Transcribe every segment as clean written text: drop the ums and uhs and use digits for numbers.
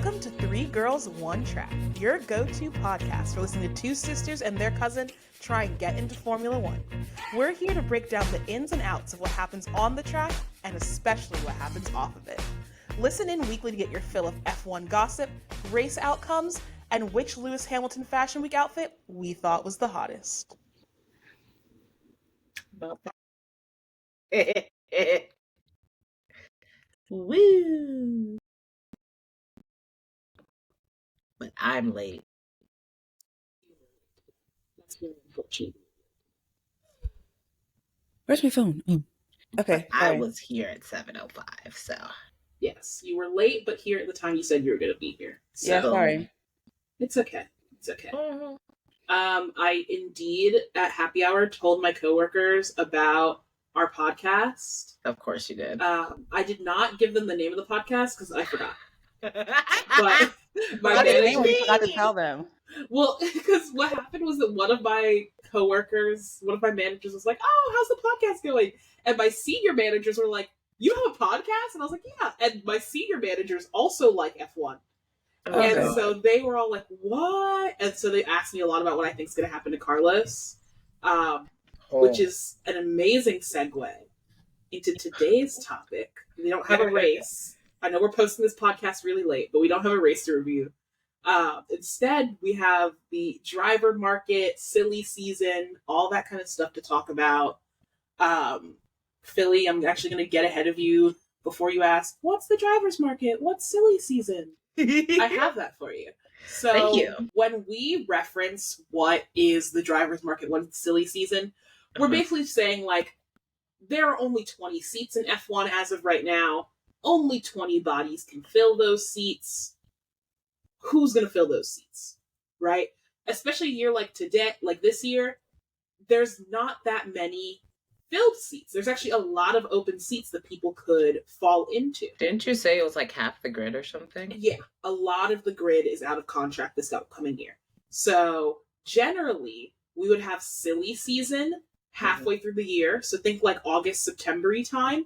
Welcome to Three Girls, One Track, your go-to podcast for listening to two sisters and their cousin try and get into Formula One. We're here to break down the ins and outs of what happens on the track and especially what happens off of it. Listen in weekly to get your fill of F1 gossip, race outcomes, and which Lewis Hamilton Fashion Week outfit we thought was the hottest. Woo! But I'm late. Where's my phone? Oh. Okay. I was here at 7:05, so. Yes, you were late, but here at the time you said you were going to be here. So Yeah, sorry. It's okay. It's okay. Mm-hmm. I indeed, at happy hour, told my coworkers about our podcast. Of course you did. I did not give them the name of the podcast because I forgot. But my manager forgot to tell them. Well, because what happened was that one of my managers was like, "Oh, how's the podcast going?" And my senior managers were like, "You have a podcast?" And I was like, "Yeah." And my senior managers also like F1. Okay. And so they were all like, "What?" And so they asked me a lot about what I think is going to happen to Carlos, which is an amazing segue into today's topic. We don't have a race. I know we're posting this podcast really late, but we don't have a race to review. Instead, we have the driver market, silly season, all that kind of stuff to talk about. Philly, I'm actually going to get ahead of you before you ask, what's the driver's market? What's silly season? I have that for you. So Thank you. When we reference what is the driver's market, what's silly season, we're basically saying, like, there are only 20 seats in F1 as of right now. Only 20 bodies can fill those seats. Who's going to fill those seats, right? Especially a year like today, like this year, there's not that many filled seats. There's actually a lot of open seats that people could fall into. Didn't you say it was like half the grid or something? Yeah, a lot of the grid is out of contract this upcoming year. So generally, we would have silly season halfway through the year. So think like August, September-y time,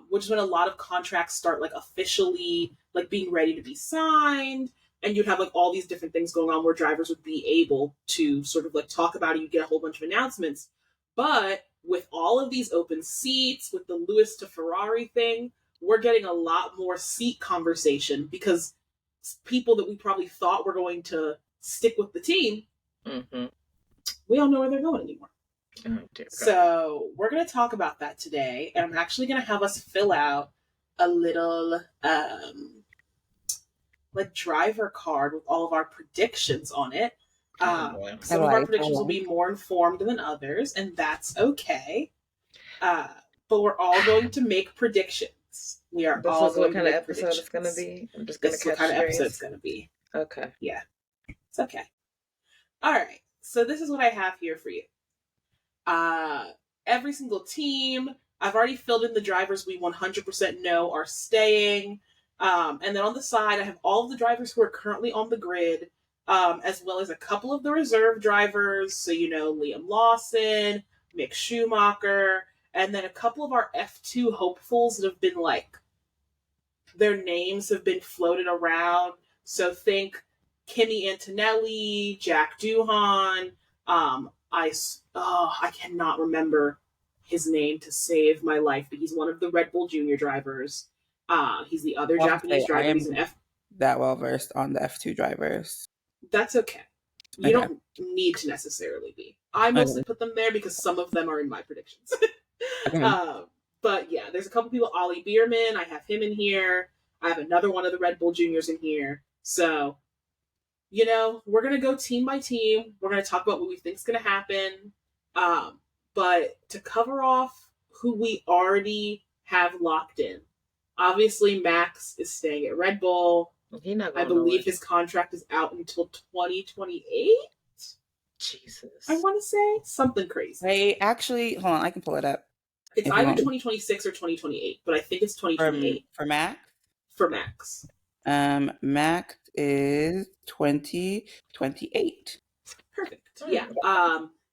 which is when a lot of contracts start like officially like being ready to be signed. And you'd have like all these different things going on where drivers would be able to sort of like talk about it. You get a whole bunch of announcements. But with all of these open seats, with the Lewis to Ferrari thing, we're getting a lot more seat conversation because people that we probably thought were going to stick with the team, we don't know where they're going anymore. Oh, dear God. So we're going to talk about that today. And I'm actually going to have us fill out a little like driver card with all of our predictions on it. Some of our predictions will be more informed than others, and that's okay. But we're all going to make predictions. We are This all is going what kind to of make episode it's going to be? I'm just going This to is catch what kind of strays. episode it's going to be. Okay. Yeah. It's okay. All right. So this is what I have here for you. Every single team, I've already filled in the drivers we 100% know are staying. And then on the side, I have all of the drivers who are currently on the grid, as well as a couple of the reserve drivers. So, you know, Liam Lawson, Mick Schumacher, and then a couple of our F2 hopefuls that have been like, their names have been floated around. So think Kimi Antonelli, Jack Doohan. I cannot remember his name to save my life, but he's one of the Red Bull Junior drivers. He's the other Japanese driver. He's an that well versed on the F2 drivers. That's okay. You don't need to necessarily be. I mostly put them there because some of them are in my predictions. But yeah, there's a couple people. Ollie Bierman, I have him in here. I have another one of the Red Bull Juniors in here. So, you know, we're going to go team by team. We're going to talk about what we think is going to happen. But to cover off who we already have locked in, obviously Max is staying at Red Bull. I believe his contract is out until 2028. Jesus. I want to say something crazy. Hold on, I can pull it up. It's either 2026 or 2028, but I think it's 2028. For Max? For Max. Max is 2028. Perfect. Yeah.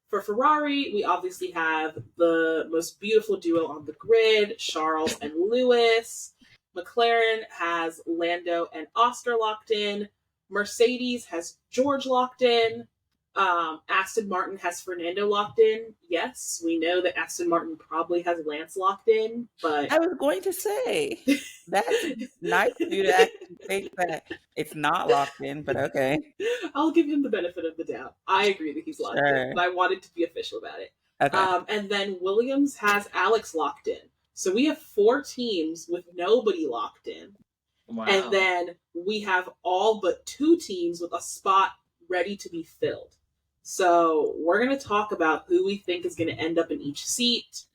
For Ferrari, we obviously have the most beautiful duo on the grid, Charles and Lewis. McLaren has Lando and Oster locked in. Mercedes has George locked in. Aston Martin has Fernando locked in. Yes, we know that Aston Martin probably has Lance locked in, but I was going to say that's nice of you to actually think that it's not locked in, but okay. I'll give him the benefit of the doubt. I agree that he's locked in, Sure. but I wanted to be official about it. Okay. And then Williams has Alex locked in. So we have 4 teams with nobody locked in. Wow. And then we have all but 2 teams with a spot ready to be filled. So we're going to talk about who we think is going to end up in each seat.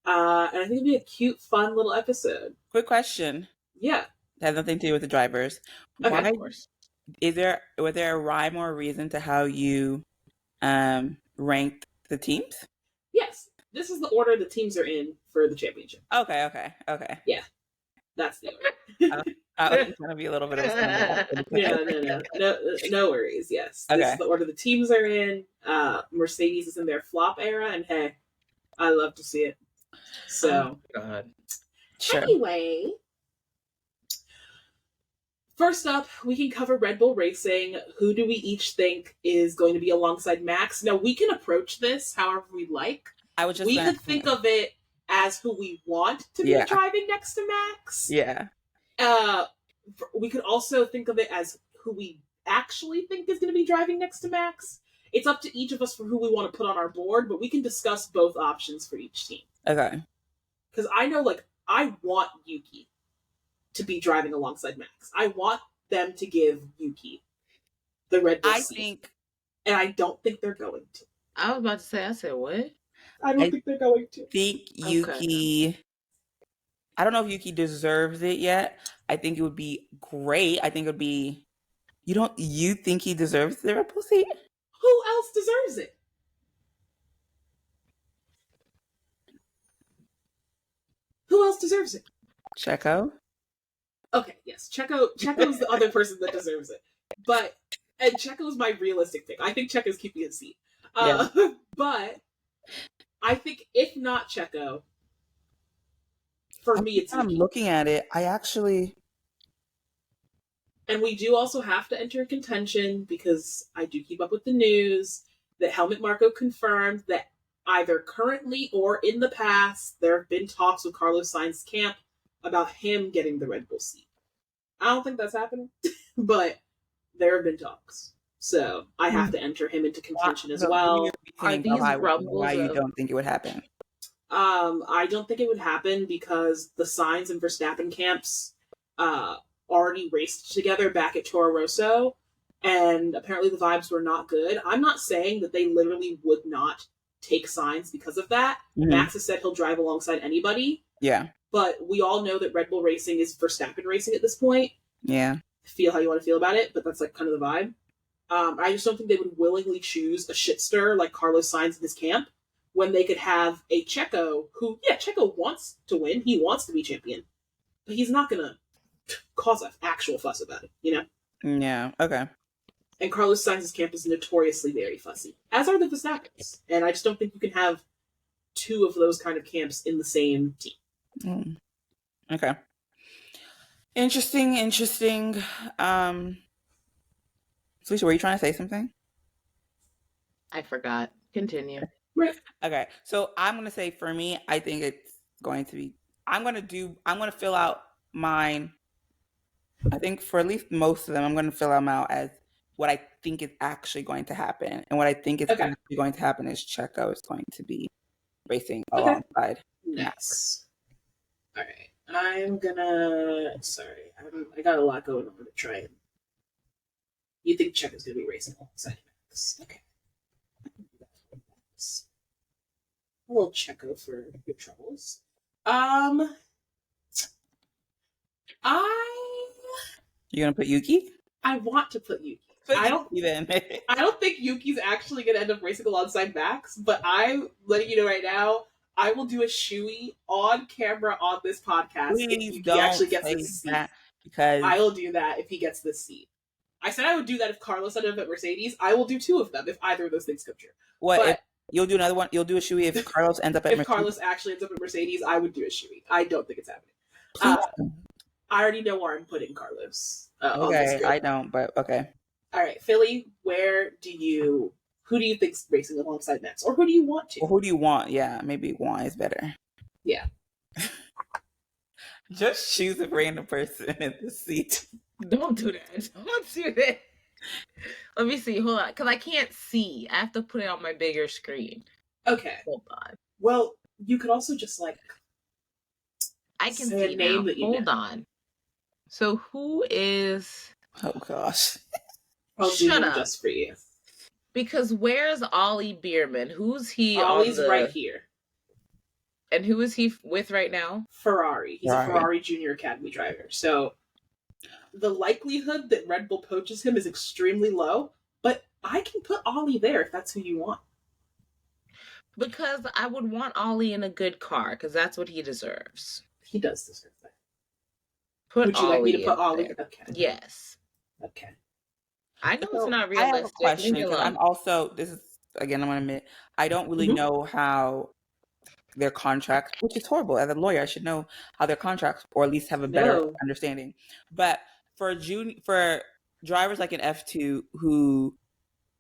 And I think it'll be a cute, fun little episode. Quick question. Yeah. It has nothing to do with the drivers. Okay. Why Of course. was there a rhyme or a reason to how you ranked the teams? Yes. This is the order the teams are in for the championship. Okay. That's the order. I was trying to be a little bit of a No worries. Yes, this Okay. is the order the teams are in. Mercedes is in their flop era, and hey, I love to see it. So, Oh, God. Sure. anyway, first up, we can cover Red Bull Racing. Who do we each think is going to be alongside Max? Now, we can approach this however we like. I was just We gonna- could think of it as who we want to be Yeah. driving next to Max. Yeah. We could also think of it as who we actually think is going to be driving next to Max. It's up to each of us for who we want to put on our board, but we can discuss both options for each team. Okay. Because I know, I want Yuki to be driving alongside Max. I want them to give Yuki the Red Bull I seat. think And I don't think they're going to. I was about to say, I said, what? I don't I think they're going to. Yuki. I don't know if Yuki deserves it yet. I think it would be great. I think it would be. You think he deserves the Red Bull seat? Who else deserves it? Who else deserves it? Checo. Okay, yes, Checo's the other person that deserves it. And Checo's my realistic pick. I think Checo's keeping his seat. But I think if not Checo, for me it's I'm Yuki. looking at it. I actually. And we do also have to enter contention because I do keep up with the news that Helmut Marko confirmed that either currently or in the past there have been talks with Carlos Sainz's camp about him getting the Red Bull seat. I don't think that's happening, but there have been talks. So I have to enter him into contention as well. Are these rumbles why you of- don't think it would happen? I don't think it would happen because the Sainz and Verstappen camps already raced together back at Toro Rosso, and apparently the vibes were not good. I'm not saying that they literally would not take Sainz because of that. Mhm. Max has said he'll drive alongside anybody, Yeah. but we all know that Red Bull Racing is Verstappen Racing at this point. Yeah. Feel how you want to feel about it, but that's kind of the vibe. I just don't think they would willingly choose a shitster like Carlos Sainz in his camp when they could have a Checo who, Checo wants to win. He wants to be champion, but he's not going to cause an actual fuss about it, Yeah. Okay. And Carlos Sainz's camp is notoriously very fussy, as are the Verstappens. And I just don't think you can have 2 of those kind of camps in the same team. Okay. Interesting. Felicia, were you trying to say something? I forgot. Continue. Okay. So I'm gonna say for me, I think it's going to be. I'm gonna fill out mine. I think for at least most of them, I'm gonna fill them out as what I think is actually going to happen, and what I think is actually going to happen is Checo is going to be racing alongside. Nice. All right. I'm gonna. Sorry, I got a lot going on to try and. You think Checo's gonna be racing alongside Max? Okay. A little Checo for your troubles. You're gonna put Yuki? I want to put Yuki. Put I don't Yuki then. I don't think Yuki's actually gonna end up racing alongside Max, but I'm letting you know right now, I will do a shoey on camera on this podcast if Please Yuki don't actually gets say this seat. that because I will do that if he gets this seat. I said I would do that if Carlos ended up at Mercedes. I will do 2 of them if either of those things come true. what But if you'll do another one? You'll do a shoey if Carlos ends up at if Mercedes? Carlos actually ends up at Mercedes, I would do a shoey. I don't think it's happening. Please. I already know where I'm putting Carlos on this Okay, grid. I don't, but okay. All right, Philly, who do you think's racing alongside next? Or who do you want to? Well, who do you want? Yeah, maybe want is better. Yeah. Just choose a random person in the seat. Don't do that. Don't do that. Let me see. Hold on. Because I can't see. I have to put it on my bigger screen. Okay. Hold on. Well, you could also just like I can say see a name now. that you Hold know. on. So who is... Oh gosh. I'll do Shut them up. just for you. Because where's Ollie Bierman? Who's he Ollie's on the... right here. And who is he with right now? Ferrari. He's Ferrari. a Ferrari Junior Academy driver. So the likelihood that Red Bull poaches him is extremely low, but I can put Ollie there if that's who you want. Because I would want Ollie in a good car, because that's what he deserves. He does deserve that. Put Would you Ollie like me to put in Ollie? there. Okay. Yes. Okay. I know So it's not I realistic. have a question Leave me because I'm alone. also, this is, again, I'm going to admit, I don't really Mhm. know how their contracts, which is horrible. As a lawyer, I should know how their contracts, or at least have a better No. understanding. But for drivers like an F2 who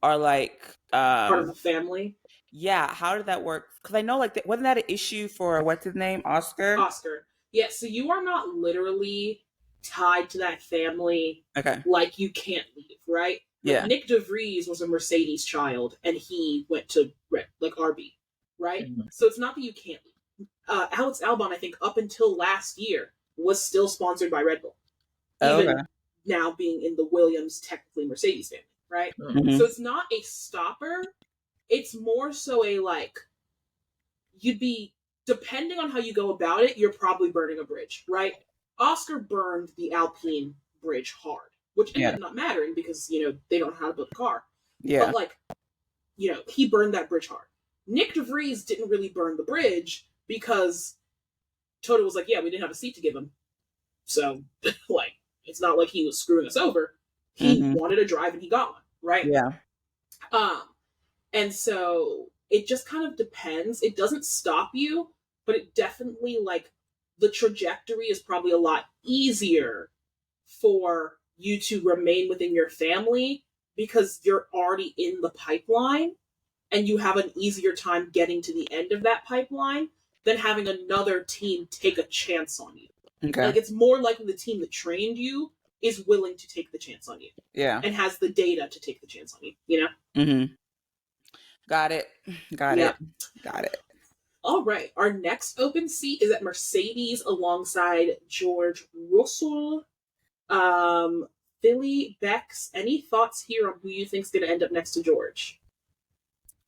are like, Part of the family. yeah, how did that work? Because I know, like, wasn't that an issue for what's his name, Oscar? Oscar. Yeah, so you are not literally tied to that family Okay. like you can't leave, right? Like Yeah. Nick DeVries was a Mercedes child and he went to RB, right? Mhm. So it's not that you can't leave. Alex Albon, I think, up until last year, was still sponsored by Red Bull. Oh, Even okay. now being in the Williams, technically Mercedes family, right? Mhm. So it's not a stopper. It's more so a like, you'd be, depending on how you go about it, you're probably burning a bridge, right? Oscar burned the Alpine bridge hard, which ended up not mattering because, they don't know how to build a car. Yeah. But like, he burned that bridge hard. Nick DeVries didn't really burn the bridge because Toto was like, yeah, we didn't have a seat to give him. So, like, it's not like he was screwing us over. He wanted a drive and he got one, right? Yeah. And so it just kind of depends. It doesn't stop you, but it definitely, like, the trajectory is probably a lot easier for you to remain within your family because you're already in the pipeline and you have an easier time getting to the end of that pipeline than having another team take a chance on you. Okay. Like, it's more likely the team that trained you is willing to take the chance on you. Yeah. And has the data to take the chance on you, Mm-hmm. Got it. Yeah. Got it. All right. Our next open seat is at Mercedes alongside George Russell. Philly, Bex, any thoughts here on who you think's going to end up next to George?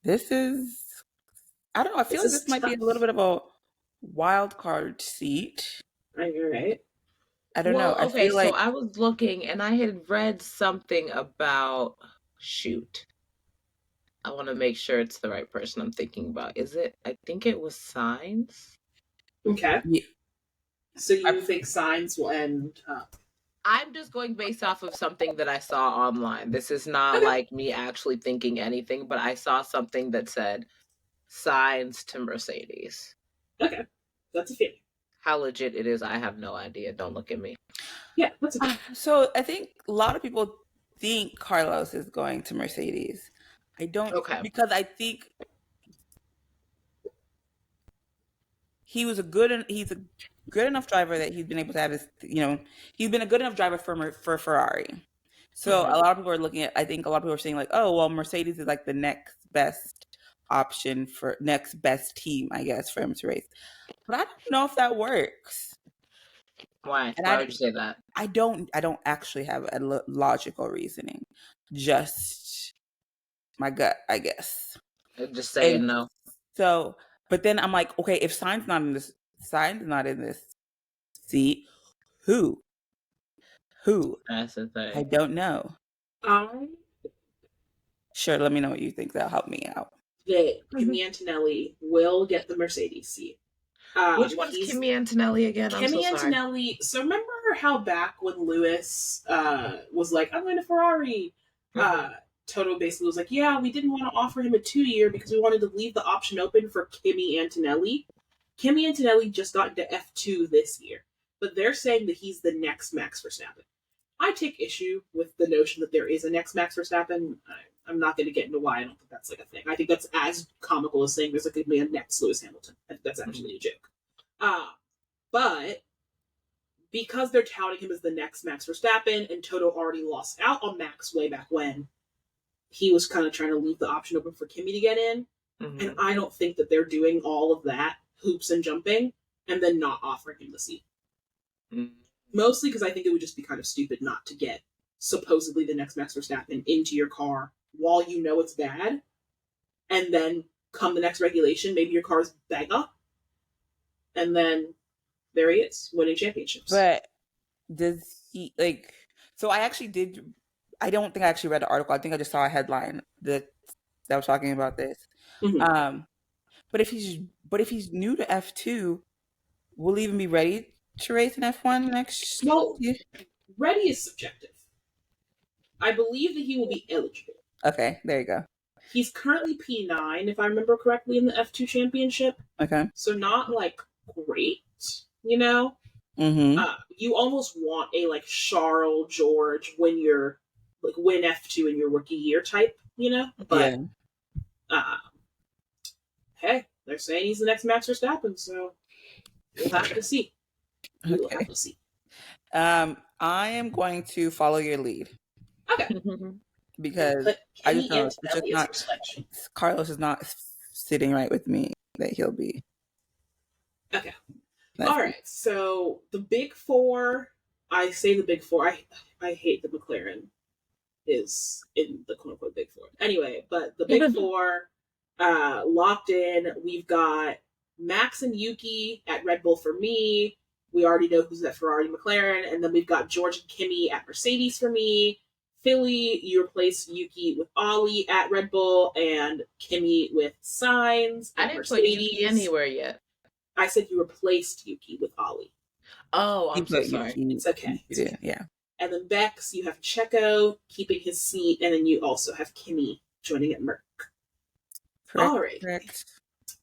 This is, I don't know. I feel like this might be a little bit of a wild card seat. You're right. I don't know. I Okay, feel like so I was looking and I had read something about, shoot. I want to make sure it's the right person I'm thinking about. Is it? I think it was Sainz. Okay. Yeah. So you think Sainz will end up? I'm just going based off of something that I saw online. This is not like me actually thinking anything, but I saw something that said Sainz to Mercedes. Okay. That's a feeling. How legit it is, I have no idea. Don't look at me. Yeah, that's a So I think a lot of people think Carlos is going to Mercedes. I don't, because I think he's a good enough driver that he's been able to have his, he's been a good enough driver for Ferrari. So a lot of people are looking at, I think a lot of people are saying like, oh, well, Mercedes is like the next best option for next best team, I guess, for him to race. But I don't know if that works. Why? And Why would you say that? I don't actually have a logical reasoning. Just my gut, I guess. Just saying no. So, but then I'm like, okay, if Sainz not in this seat, who? That's the thing. I don't know. Sure, let me know what you think. That'll help me out. That Kimi Antonelli will get the Mercedes seat. Which one's Kimi Antonelli again? Kimi Antonelli. So remember how back when Lewis was like, I'm going to Ferrari, Toto basically was like, yeah, we didn't want to offer him a 2-year because we wanted to leave the option open for Kimi Antonelli. Kimi Antonelli just got into F2 this year. but they're saying that he's the next Max Verstappen. I take issue with the notion that there is a next Max Verstappen. I'm not going to get into why I don't think that's like a thing. I think that's as comical as saying there's like a man next Lewis Hamilton. I think that's actually a joke. But because they're touting him as the next Max Verstappen, and Toto already lost out on Max way back when, he was kind of trying to leave the option open for Kimi to get in. Mm-hmm. And I don't think that they're doing all of that, hoops and jumping, and then not offering him the seat. Mm-hmm. Mostly because I think it would just be kind of stupid not to get supposedly the next Max Verstappen into your car while you know it's bad. And then come the next regulation, maybe your car's better. And then there he is, winning championships. But does he, like... So I actually did... I don't think I actually read the article. I think I just saw a headline that was talking about this. Mm-hmm. But if he's new to F2, will he even be ready to race in F1 next year? Ready is subjective. I believe that he will be eligible. Okay, there you go. He's currently P9, if I remember correctly, in the F2 championship. Okay. So not, like, great, you know? Mm-hmm. You almost want a, like, Charles George when you're, like, win F2 in your rookie year type, you know? But, hey, they're saying he's the next Max Verstappen, so we'll have to see. We'll have to see. I am going to follow your lead. Okay. Because I just know Carlos is not sitting right with me that he'll be. Okay. All right. So the big four, I say the big four. I hate that McLaren is in the quote unquote big four. Anyway, but the big four locked in. We've got Max and Yuki at Red Bull for me. We already know who's at Ferrari, McLaren, and then we've got George and Kimi at Mercedes for me. Philly, you replace Yuki with Ollie at Red Bull, and Kimi with Sainz. I didn't put Yuki anywhere yet. I said you replaced Yuki with Ollie. Oh, I'm so sorry. It's okay. Yeah. And then Bex, you have Checo keeping his seat, and then you also have Kimi joining at Merc. Correct, all right. Correct.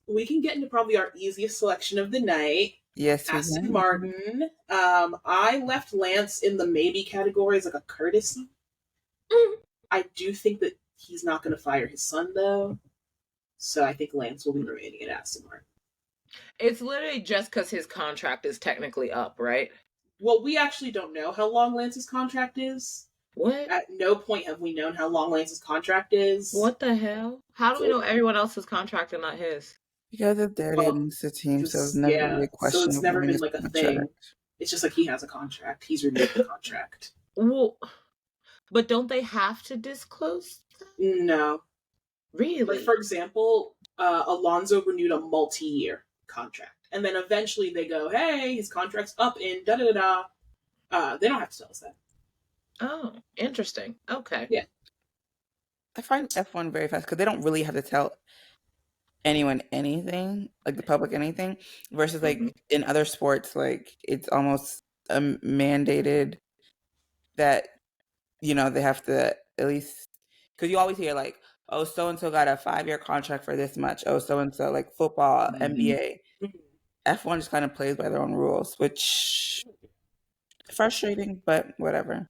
We can get into probably our easiest selection of the night. Yes, Aston Martin. I left Lance in the maybe category as like a courtesy. I do think that he's not going to fire his son, though. So I think Lance will be remaining at Aston Martin. It's literally just because his contract is technically up, right? Well, we actually don't know how long Lance's contract is. What? At no point have we known how long Lance's contract is. What the hell? How do we know everyone else's contract and not his? Because of their ratings, the team, so it's never really a question. So it's never been like a thing. It's just like he has a contract. He's renewed the contract. Well, but don't they have to disclose that? No. Really? Like, for example, Alonso renewed a multi-year contract. And then eventually they go, hey, his contract's up in da-da-da-da. They don't have to tell us that. Oh, interesting. Okay. Yeah. I find F1 very fast because they don't really have to tell anyone anything, like the public anything, versus like in other sports, like it's almost mandated that, you know, they have to at least, because you always hear like, oh, so-and-so got a 5-year contract for this much. Oh, so-and-so, like football, NBA. F1 just kind of plays by their own rules, which frustrating, but whatever.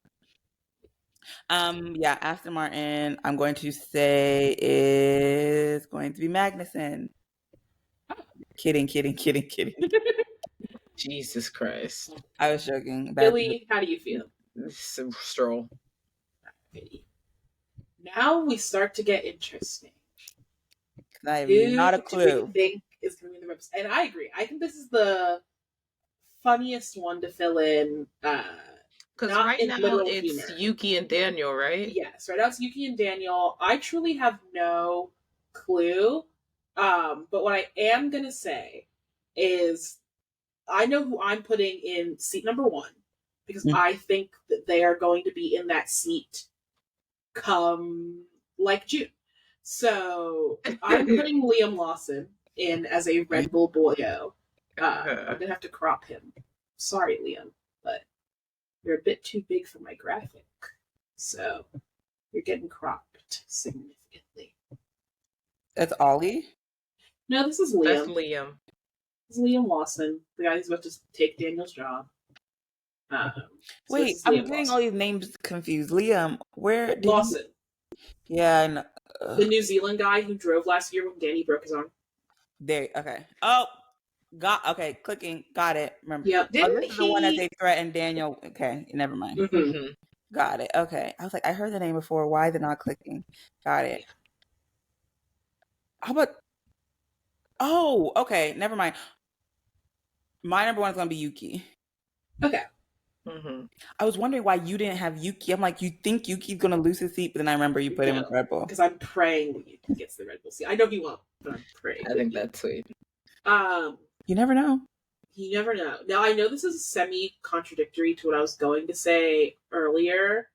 Yeah, Aston Martin, I'm going to say is going to be Magnussen. Kidding. Jesus Christ. I was joking. Billy, how do you feel? Stroll. Now we start to get interesting. I have not a clue. Do we think is going to be the reps? And I agree. I think this is the funniest one to fill in. Because right now it's humor. Yuki and Daniel, right? Yes, right now it's Yuki and Daniel. I truly have no clue. But what I am going to say is I know who I'm putting in seat number 1 because I think that they are going to be in that seat come like June. So I'm putting Liam Lawson in as a Red Bull boyo. I'm going to have to crop him. Sorry, Liam, but you're a bit too big for my graphic. So you're getting cropped significantly. That's Ollie? No, this is Liam. That's Liam. This is Liam Lawson, the guy who's about to take Daniel's job. So this Wait, is I'm Liam getting Lawson. all these names confused. Liam, where did Lawson, Yeah, and the New Zealand guy who drove last year when Danny broke his arm. there. Okay. Oh, clicking. Got it. Remember. Yep. Oh, Didn't this is the one that he? they threatened Daniel. Okay, never mind. Mm-hmm. Mhm. Got it. Okay. I was like, I heard the name before. Why is it not clicking? Got it. Yeah. How about? Oh, okay. Never mind. My number one is gonna be Yuki. Okay. Mhm. I was wondering why you didn't have Yuki. I'm like, you think Yuki's gonna lose his seat, but then I remember you put him with No, Red Bull. because I'm praying that he gets the Red Bull seat. I know he won't, but I'm praying. I think that's sweet. You never know. You never know. Now I know this is semi-contradictory to what I was going to say earlier.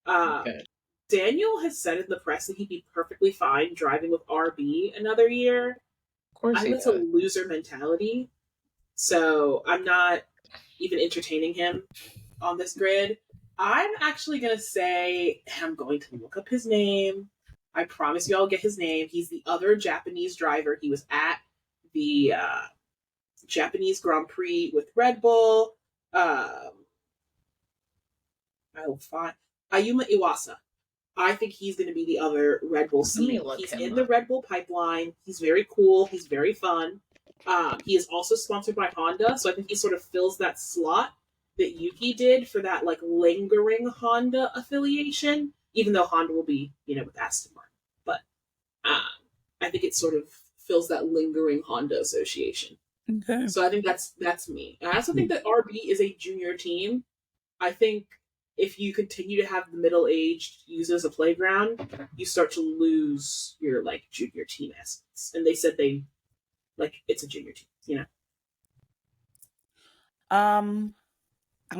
Okay. Daniel has said in the press that he'd be perfectly fine driving with RB another year. Of course I think he that's a does. loser mentality. So I'm not even entertaining him on this grid. I'm actually going to say, I'm going to look up his name. I promise you I'll get his name. He's the other Japanese driver. He was at the Japanese Grand Prix with Red Bull. I will find Ayuma Iwasa. I think he's going to be the other Red Bull Let me seat. look He's him in the up. Red Bull pipeline. He's very cool. He's very fun. He is also sponsored by Honda, so I think he sort of fills that slot that Yuki did for that like lingering Honda affiliation. Even though Honda will be, with Aston Martin, but I think it sort of fills that lingering Honda association. Okay. So I think that's me. And I also think that RB is a junior team. I think if you continue to have the middle-aged use as a playground, you start to lose your like junior team essence. And they said it's a junior team. I'm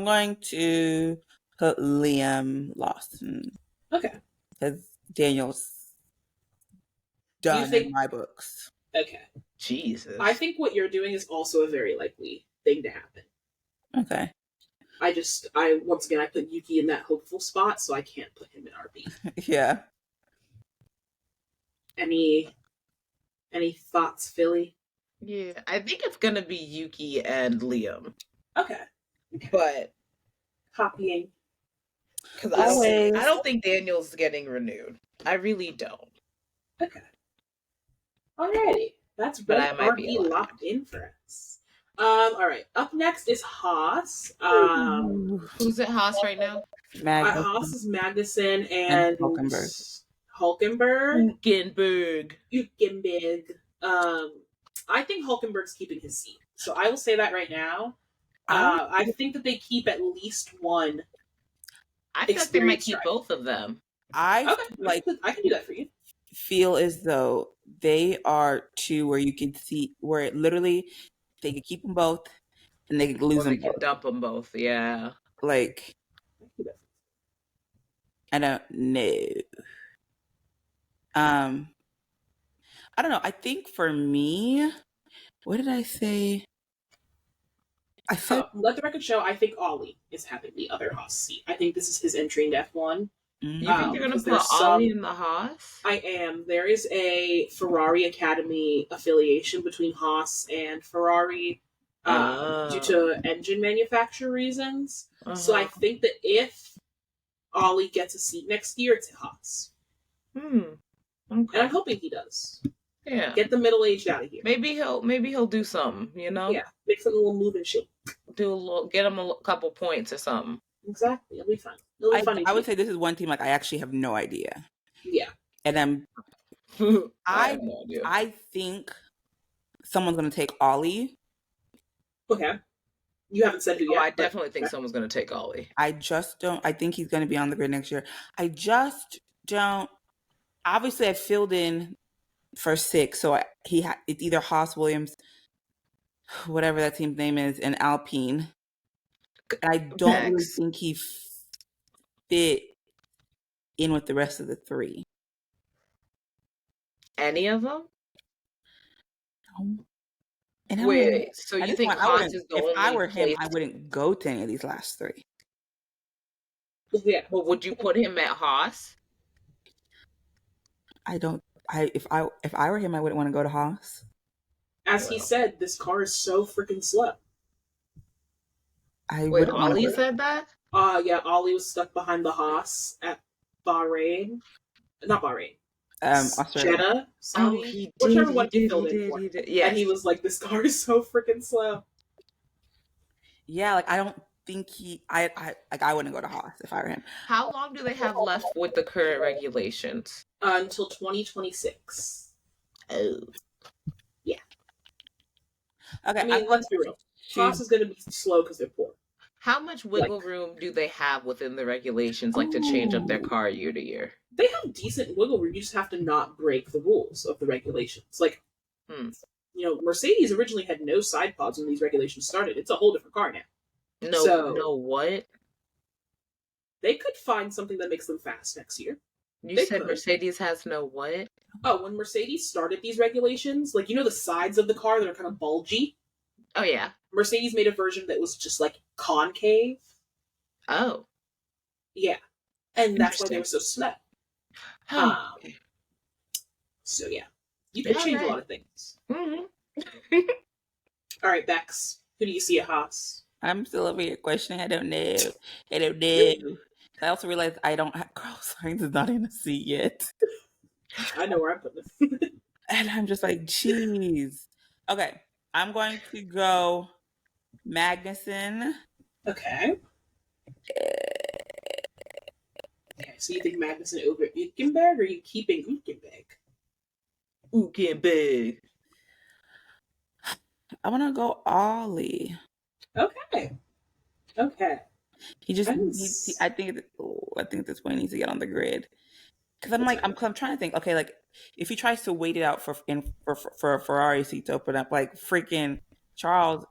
going to put Liam Lawson Okay. because Daniel's done in my books. Okay. Jesus. I think what you're doing is also a very likely thing to happen. Okay. I once again I put Yuki in that hopeful spot, so I can't put him in RB. Yeah. Any thoughts, Philly? Yeah, I think it's gonna be Yuki and Liam, Okay. but Copying. because Always. I don't think Daniel's getting renewed. I really don't. Okay. Alrighty. That's But red I might be RB lying. locked in for us. Alright. Up next is Haas. Who's at Haas right now? Haas is Magnussen and Hulkenberg. I think Hulkenberg's keeping his seat. So I will say that right now. I think that they keep at least one. I think they might keep both of them. I can do that for you. Feel as though they are two where you can see where literally they could keep them both and they could lose them. They could dump them both. Yeah. Like, I don't know. I don't know. I think for me, what did I say? I said let the record show. I think Ollie is having the other Haas seat. I think this is his entry into F1. You think they're going to put Ollie in the Haas? I am. There is a Ferrari Academy affiliation between Haas and Ferrari due to engine manufacturer reasons. So I think that if Ollie gets a seat next year, it's Haas. Okay. And I'm hoping he does. Yeah. Get the middle-aged out of here. Maybe he'll do something, Yeah. Make some little move and shit. Get him a couple points or something. Exactly. It'll be fun. I would say this is one team like I actually have no idea. Yeah. And then I think someone's gonna take Ollie. Okay. You haven't said who yet. I definitely think someone's gonna take Ollie. I just don't. I think he's gonna be on the grid next year. I just don't. Obviously, I filled in for 6, so it's either Haas, Williams, whatever that team's name is, and Alpine. And I don't really think he fit in with the rest of the 3. Any of them? And wait, so you think Haas is the only? If I were him, I wouldn't go to any of these last 3. Yeah. Well, would you put him at Haas? I don't. If I were him, I wouldn't want to go to Haas. As he said, this car is so freaking slow. I Wait, wouldn't want Ollie to. said that? Yeah, Ollie was stuck behind the Haas at Bahrain. Not Bahrain. Australia. Jeddah, Oh, Saudi, he did, whichever he one he did, he filled in did, for. he did. And he Yes. was like, this car is so freaking slow. Yeah, like I don't think I wouldn't go to Haas if I were him. How long do they have left with the current regulations? Until 2026. Oh. Yeah. Okay, I mean, let's be real. Haas is going to be slow because they're poor. How much wiggle room do they have within the regulations, like to change up their car year to year? They have decent wiggle room. You just have to not break the rules of the regulations. Like, Mercedes originally had no side pods when these regulations started. It's a whole different car now. No, what? They could find something that makes them fast next year. You said Mercedes has no what? Oh, when Mercedes started these regulations, like, the sides of the car that are kind of bulgy? Oh, yeah. Mercedes made a version that was just, like, concave. Oh. Yeah. And that's why they were so slow. So, yeah. You can change a lot of things. Mm-hmm. All right, Bex. Who do you see at Haas? I'm still over here questioning. I don't know. I also realized I don't have Carlos Sainz is not in the seat yet. I know where I'm putting this. And I'm just like, jeez. Okay, I'm going to go Magnussen. Okay. Okay, so you think Magnussen over Hülkenberg, or are you keeping Hülkenberg? Hülkenberg. I want to go Ollie. Okay. He just I think at this point he needs to get on the grid. Because I'm trying to think. Okay, like if he tries to wait it out for a Ferrari seat to open up, like freaking Charles,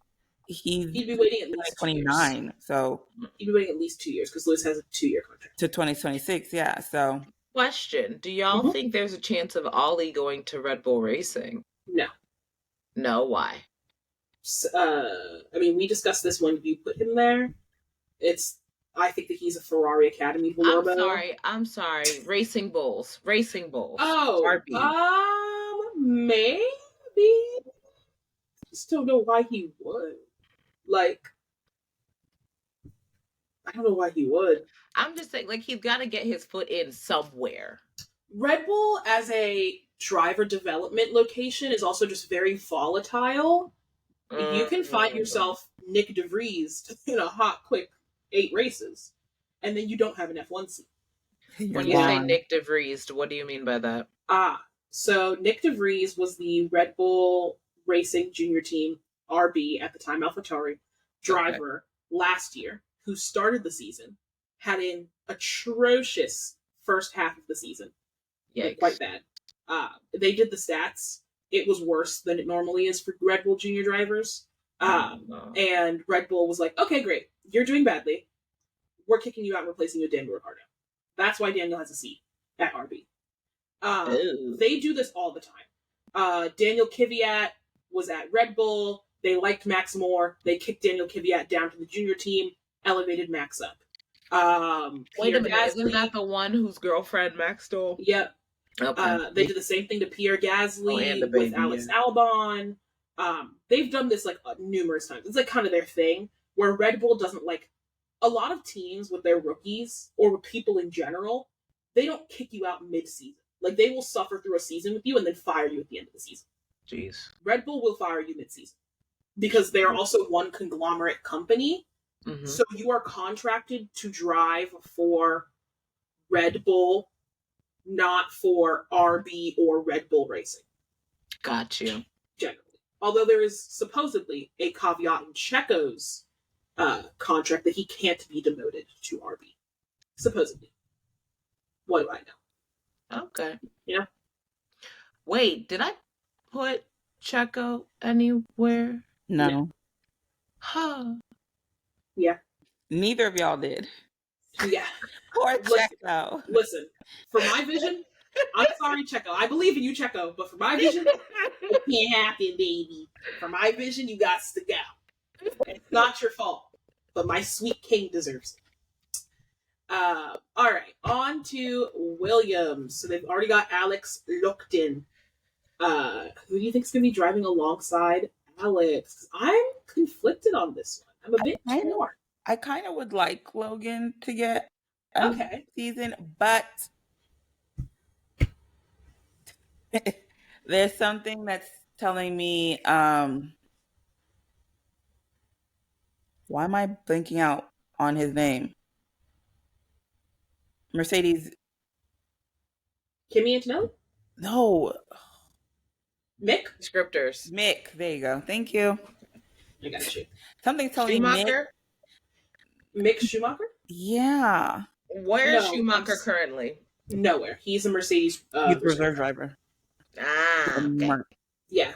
he'd be waiting at least 29. So he'd be waiting at least 2 years because Lewis has a 2-year contract to 2026. Yeah. So question: do y'all think there's a chance of Ollie going to Red Bull Racing? No. No, why? I mean, we discussed this when you put him there. I think that he's a Ferrari Academy Valorbo. I'm sorry. Racing Bulls. Oh, RB. Maybe. Just don't know why he would. Like, I don't know why he would. I'm just saying, like, he's got to get his foot in somewhere. Red Bull as a driver development location is also just very volatile. You can find yourself Nick DeVries in a hot, quick 8 races, and then you don't have an F1 seat. When you say Nick DeVries, what do you mean by that? So Nick DeVries was the Red Bull Racing Junior Team RB at the time, AlphaTauri driver last year, who started the season, had an atrocious first half of the season. Yeah, quite bad. They did the stats. It was worse than it normally is for Red Bull junior drivers. And Red Bull was like, okay, great. You're doing badly. We're kicking you out and replacing you with Daniel Ricciardo. That's why Daniel has a seat at RB. They do this all the time. Daniel Kvyat was at Red Bull. They liked Max more. They kicked Daniel Kvyat down to the junior team, elevated Max up. Wait a minute, isn't that the one whose girlfriend Max stole? Yep. Okay. They did the same thing to Pierre Gasly with Alex Albon. They've done this like numerous times. It's like kind of their thing, where Red Bull doesn't like a lot of teams with their rookies or with people in general. They don't kick you out mid-season. Like they will suffer through a season with you and then fire you at the end of the season. Jeez. Red Bull will fire you mid-season because they are also one conglomerate company. Mm-hmm. So you are contracted to drive for Red Bull, not for RB or Red Bull Racing. Got you. Generally. Although there is supposedly a caveat in Checo's contract that he can't be demoted to RB. Supposedly. What do I know? Okay. Yeah. Wait, did I put Checo anywhere? No. Huh. Yeah. Neither of y'all did. Yeah. Poor Checo. Listen, for my vision, I'm sorry, Checo. I believe in you, Checo, but for my vision, it can't happen, baby. For my vision, you got to go. It's not your fault, but my sweet king deserves it. All right, on to Williams. So they've already got Alex Lukton. Who do you think is going to be driving alongside Alex? I'm conflicted on this one. I'm a bit torn. I kind of would like Logan to get another Okay. season, but there's something that's telling me, why am I blinking out on his name? Mercedes, Kimmy Antonelli? no, Mick? Scripters. Mick. There you go. Thank you. I got you. Something's telling me Mick. Schumacher? Mick Schumacher? Yeah, Where is No, Schumacher he's currently? nowhere. He's a Mercedes he's a reserve reserve driver. driver. Ah, okay. Yeah.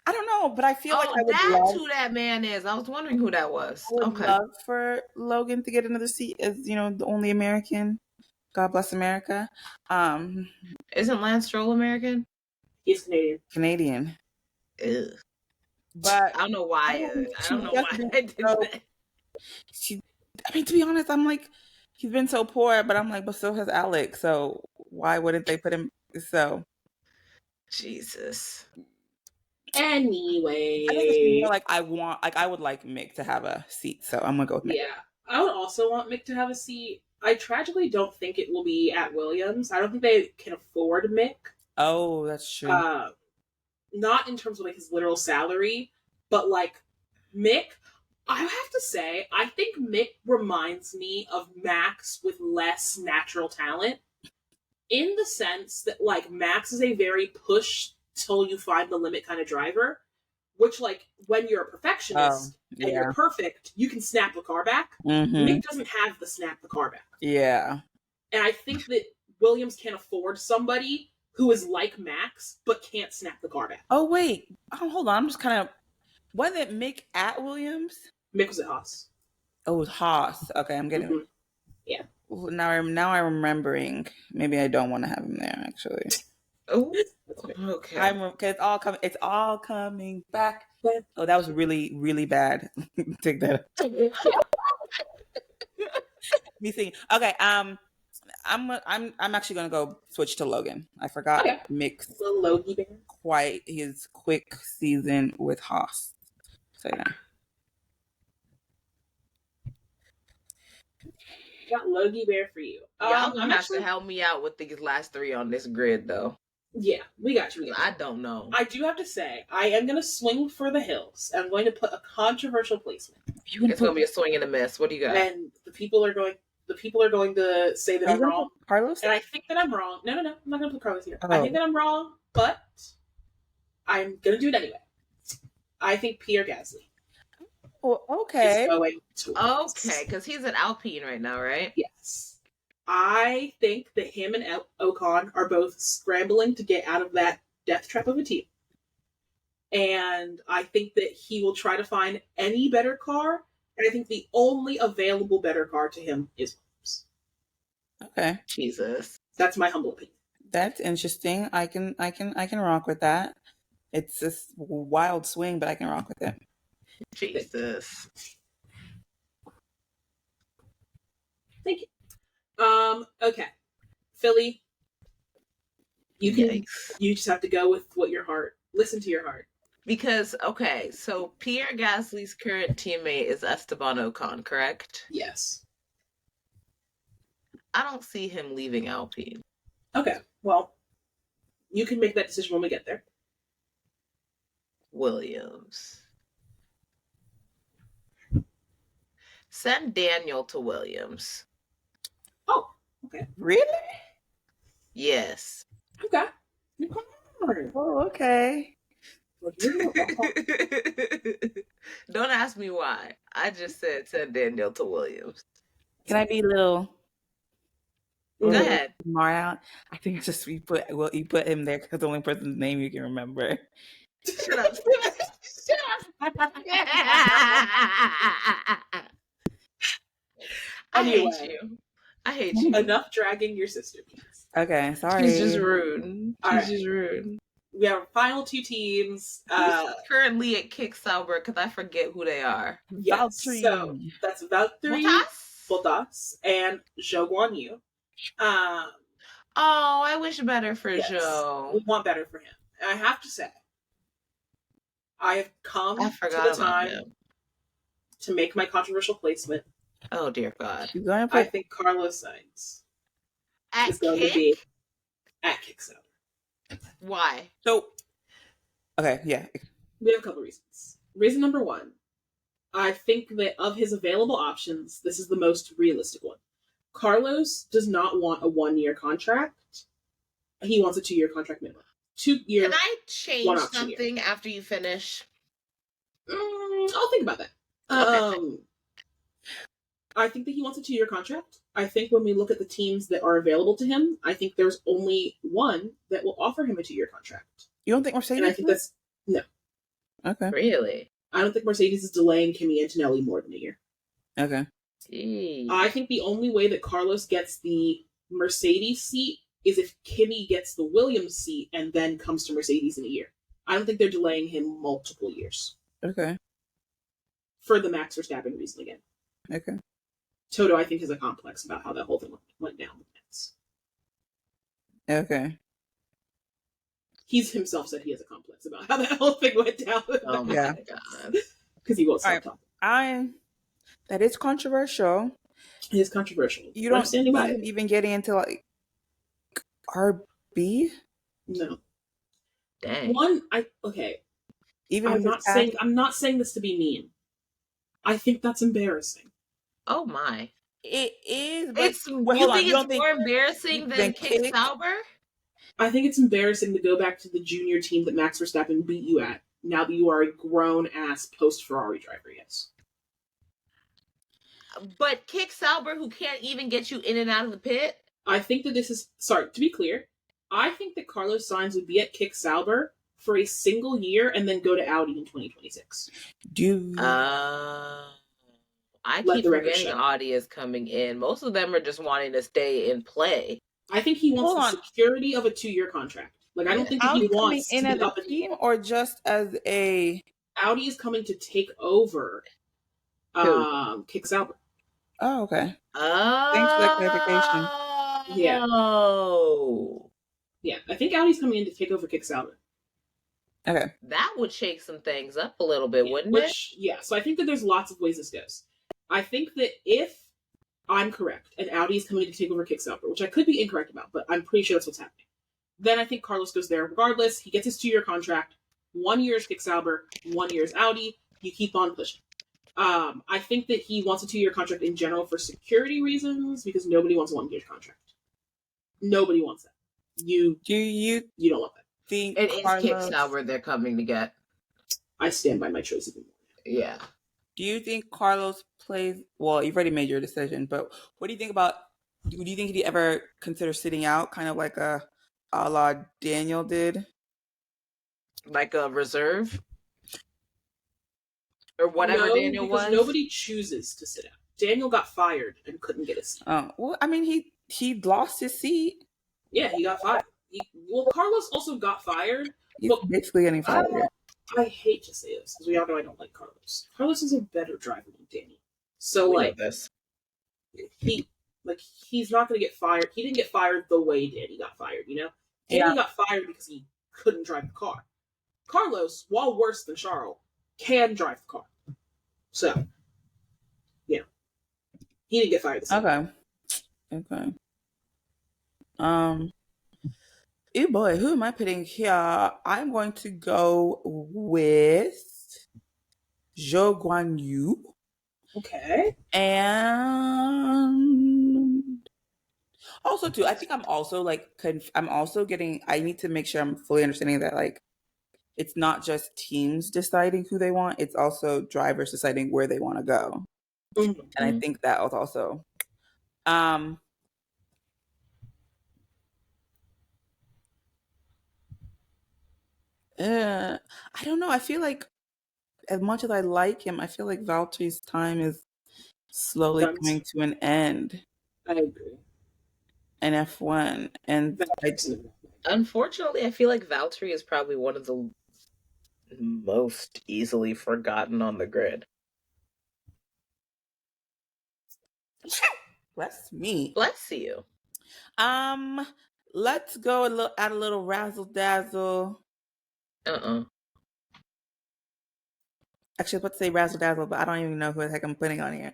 I don't know, but I feel like Oh, I would that's love. who that man is. I was wondering who that was. I would Okay. love for Logan to get another seat as, the only American. God bless America. Isn't Lance Stroll American? He's Canadian. Canadian. Ugh. But I don't know why. I don't know why I did that. To be honest, I'm like, he's been so poor, but I'm like, but so has Alex. So why wouldn't they put him? So Jesus. Anyway. I think it's more like I would like Mick to have a seat. So I'm gonna go with Mick. Yeah. I would also want Mick to have a seat. I tragically don't think it will be at Williams. I don't think they can afford Mick. Oh, that's true. Not in terms of like his literal salary, but like Mick, I have to say, I think Mick reminds me of Max with less natural talent, in the sense that like Max is a very push till you find the limit kind of driver, which like when you're a perfectionist and you're perfect, you can snap the car back. Mick doesn't have the snap the car back. Yeah. And I think that Williams can afford somebody who is like Max but can't snap the car back. Oh wait, hold on. I'm just kind of. Was it Mick at Williams? Mick was at Haas. Oh, it was Haas. Okay, I'm getting. Yeah. Now I'm remembering. Maybe I don't want to have him there actually. Oh, okay. Because it's all coming back. Oh, that was really, really bad. Take that. Me singing. Okay. I'm actually gonna go switch to Logan. I forgot Mick's Logie Bear. Quite his quick season with Haas. So yeah. Got Logie Bear for you. Y'all gonna have to help me out with these last three on this grid, though. Yeah, we got you. I don't know. I do have to say, I am going to swing for the hills. I'm going to put a controversial placement. It's going to be a swing and a miss. What do you got? And the people are going to say that I'm wrong. Carlos? And I think that I'm wrong. No. I'm not going to put Carlos here. I think that I'm wrong, but I'm going to do it anyway. I think Pierre Gasly. Oh, okay. Is going okay, because he's at Alpine right now, right? Yes. I think that him and Ocon are both scrambling to get out of that death trap of a team. And I think that he will try to find any better car. And I think the only available better car to him is Williams. Okay. Jesus. That's my humble opinion. That's interesting. I can rock with that. It's a wild swing, but I can rock with it. Jesus. Thank you. Okay. Philly, you just have to go with what your heart, listen to your heart. Because, okay, so Pierre Gasly's current teammate is Esteban Ocon, correct? Yes. I don't see him leaving Alpine. Okay, well, you can make that decision when we get there. Williams. Send Daniel to Williams. Oh, okay. Really? Yes. Okay. Oh, okay. Don't ask me why. I just said send Daniel to Williams. Can I be a little? Go ahead. Mar out. I think it's just you put him there because the only person's name you can remember. Shut up. Anyway, I hate you. Enough dragging your sister, please. Okay, sorry. She's just rude. She's just rude. We have our final two teams. Currently at Kick Sauber because I forget who they are. Yes, Valtteri. so that's Valtteri, Bottas, and Zhou Guanyu. Oh, I wish better for Zhou. We want better for him. And I have to say, I have come to to make my controversial placement, Oh dear God. You're gonna I put think Carlos Sainz At is going to be kick? at Kickstarter. Why? so. Okay, yeah. We have a couple reasons. Reason number one, I think that of his available options, this is the most realistic one. Carlos does not want a 1-year contract. He wants a 2-year contract minimum. 2-year. Can I one change option year. something after you finish? I'll think about that. Okay. I think that he wants a 2-year contract. I think when we look at the teams that are available to him, I think there's only one that will offer him a 2-year contract. You don't think Mercedes? And I think that's no. Okay. Really? I don't think Mercedes is delaying Kimi Antonelli more than a year. Okay. I think the only way that Carlos gets the Mercedes seat is if Kimi gets the Williams seat and then comes to Mercedes in a year. I don't think they're delaying him multiple years. Okay. For the Max Verstappen reason again. Okay. Toto, I think, has a complex about how that whole thing went down with Max. Okay. He's himself said he has a complex about how that whole thing went down. Oh my Yeah. God. Because he won't stop Alright. talking. That is controversial. It is controversial. You don't I'm standing by it. even getting into like RB? No. Dang. Even I'm with not his saying this to be mean. I think that's embarrassing. Oh my. it is, but It's Wait, you hold on. think You it's don't more embarrassing than than Kick Kick? Sauber? I think it's embarrassing to go back to the junior team that Max Verstappen beat you at. Now that you are a grown ass post Ferrari driver, yes. But Kick Sauber, who can't even get you in and out of the pit? I think that to be clear, I think that Carlos Sainz would be at Kick Sauber for a single year and then go to Audi in 2026. I Let keep the record forgetting show. Audi is coming in. Most of them are just wanting to stay and play. I think he wants Hold the on. security of a 2-year contract. Like, I don't think that Audi he coming wants in to as be a up in... team or just as a Audi is coming to take over Kick Sauber. Oh, okay. Oh. Thanks for that clarification. Yeah. Oh. Yeah, I think Audi's coming in to take over Kick Sauber. Okay. That would shake some things up a little bit, wouldn't it? Yeah, so I think that there's lots of ways this goes. I think that if I'm correct and Audi is coming to take over Kick Sauber, which I could be incorrect about, but I'm pretty sure that's what's happening, then I think Carlos goes there regardless. He gets his 2-year contract. 1 year is Kick Sauber, 1 year is Audi. You keep on pushing. I think that he wants a 2-year contract in general for security reasons because nobody wants a 1-year contract. Nobody wants that. You don't want that. Think It is Carlos, Kick Sauber they're coming to get. I stand by my choice even more. Yeah. Do you think Carlos plays? Well, you've already made your decision, but what do you think about? Do you think he'd ever consider sitting out, kind of like a la Daniel did? Like a reserve? Or whatever Daniel was? Because nobody chooses to sit out. Daniel got fired and couldn't get a seat. Well, I mean, he lost his seat. Yeah, he got fired. Carlos also got fired. He's basically getting fired. I hate to say this because we all know I don't like Carlos. Carlos is a better driver than Daniel. So this. He's not going to get fired. He didn't get fired the way Danny got fired. You know, Danny Yeah. got fired because he couldn't drive the car. Carlos, while worse than Charles, can drive the car. So, yeah, he didn't get fired. The same. Okay. Oh boy, who am I putting here? I'm going to go with Zhou Guan Yu. Okay. And also too, I think I'm also I need to make sure I'm fully understanding that like it's not just teams deciding who they want, it's also drivers deciding where they want to go. Mm-hmm. And I think that was also I don't know. I feel like as much as I like him, I feel like Valtteri's time is slowly coming to an end. I agree. In F1. And unfortunately, I feel like Valtteri is probably one of the most easily forgotten on the grid. Bless me. Bless you. Let's go add a little razzle dazzle. Actually, I was about to say Razzle Dazzle, but I don't even know who the heck I'm putting on here.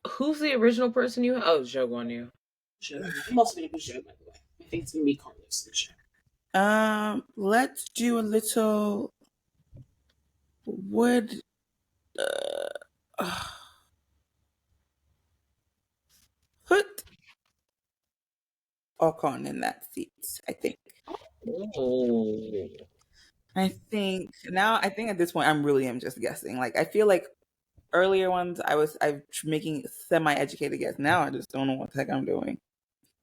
Who's the original person you? Oh, Joe Guan Yu. I'm also going to be Joe, by the way. I think it's going to be Carlos the show. Let's do a little. Would put Ocon in that seat, I think. Oh. I think at this point I really am just guessing. Like, I feel like earlier ones I'm making semi-educated guess. Now I just don't know what the heck I'm doing.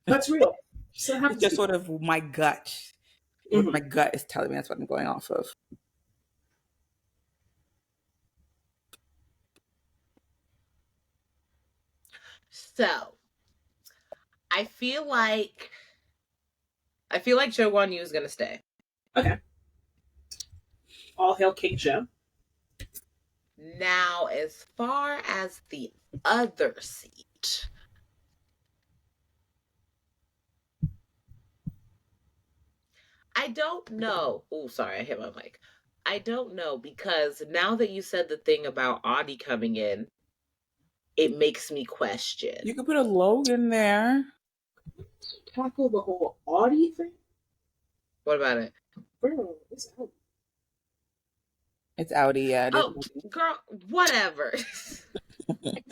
That's real. So It's just sort of my gut. What my gut is telling me, that's what I'm going off of. So, I feel like Joe Guan Yu is gonna stay. Okay. All hail King Joe. Now, as far as the other seat, I don't know. Oh, sorry, I hit my mic. I don't know, because now that you said the thing about Audie coming in, it makes me question. You could put a Logan there. Tackle the whole Audie thing? What about it? Bro, it's Audi. It's Audi, yeah. Oh, girl, whatever.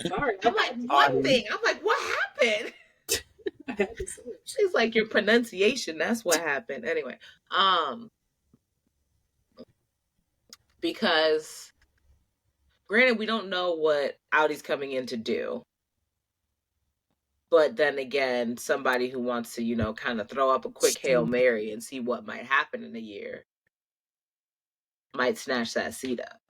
Sorry. I'm like, one thing. I'm like, what happened? She's like, your pronunciation, that's what happened. Anyway, because granted, we don't know what Audi's coming in to do. But then again, somebody who wants to, kind of throw up a quick Hail Mary and see what might happen in a year might snatch that seat up.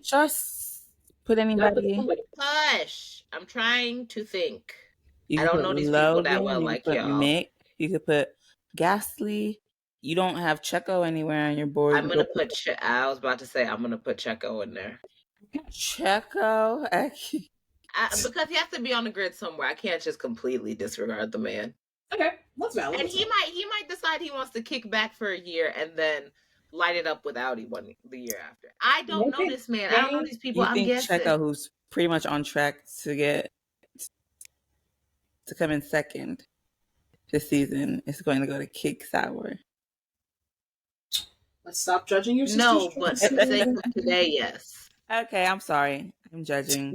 Just put anybody. Hush! I'm trying to think. I don't know these people that well, like y'all. Mick. You could put Gasly. You don't have Checo anywhere on your board. I'm gonna put. I was about to say I'm gonna put Checo in there. Checo, because he has to be on the grid somewhere. I can't just completely disregard the man. Okay, that's valid. And he might decide he wants to kick back for a year and then light it up with Audi the year after. I don't know this man. I don't know these people. I'm guessing. Checo, who's pretty much on track to come in second this season, is going to go to kick sour. Let's stop judging your sister's No, but today, yes. Okay, I'm sorry. I'm judging.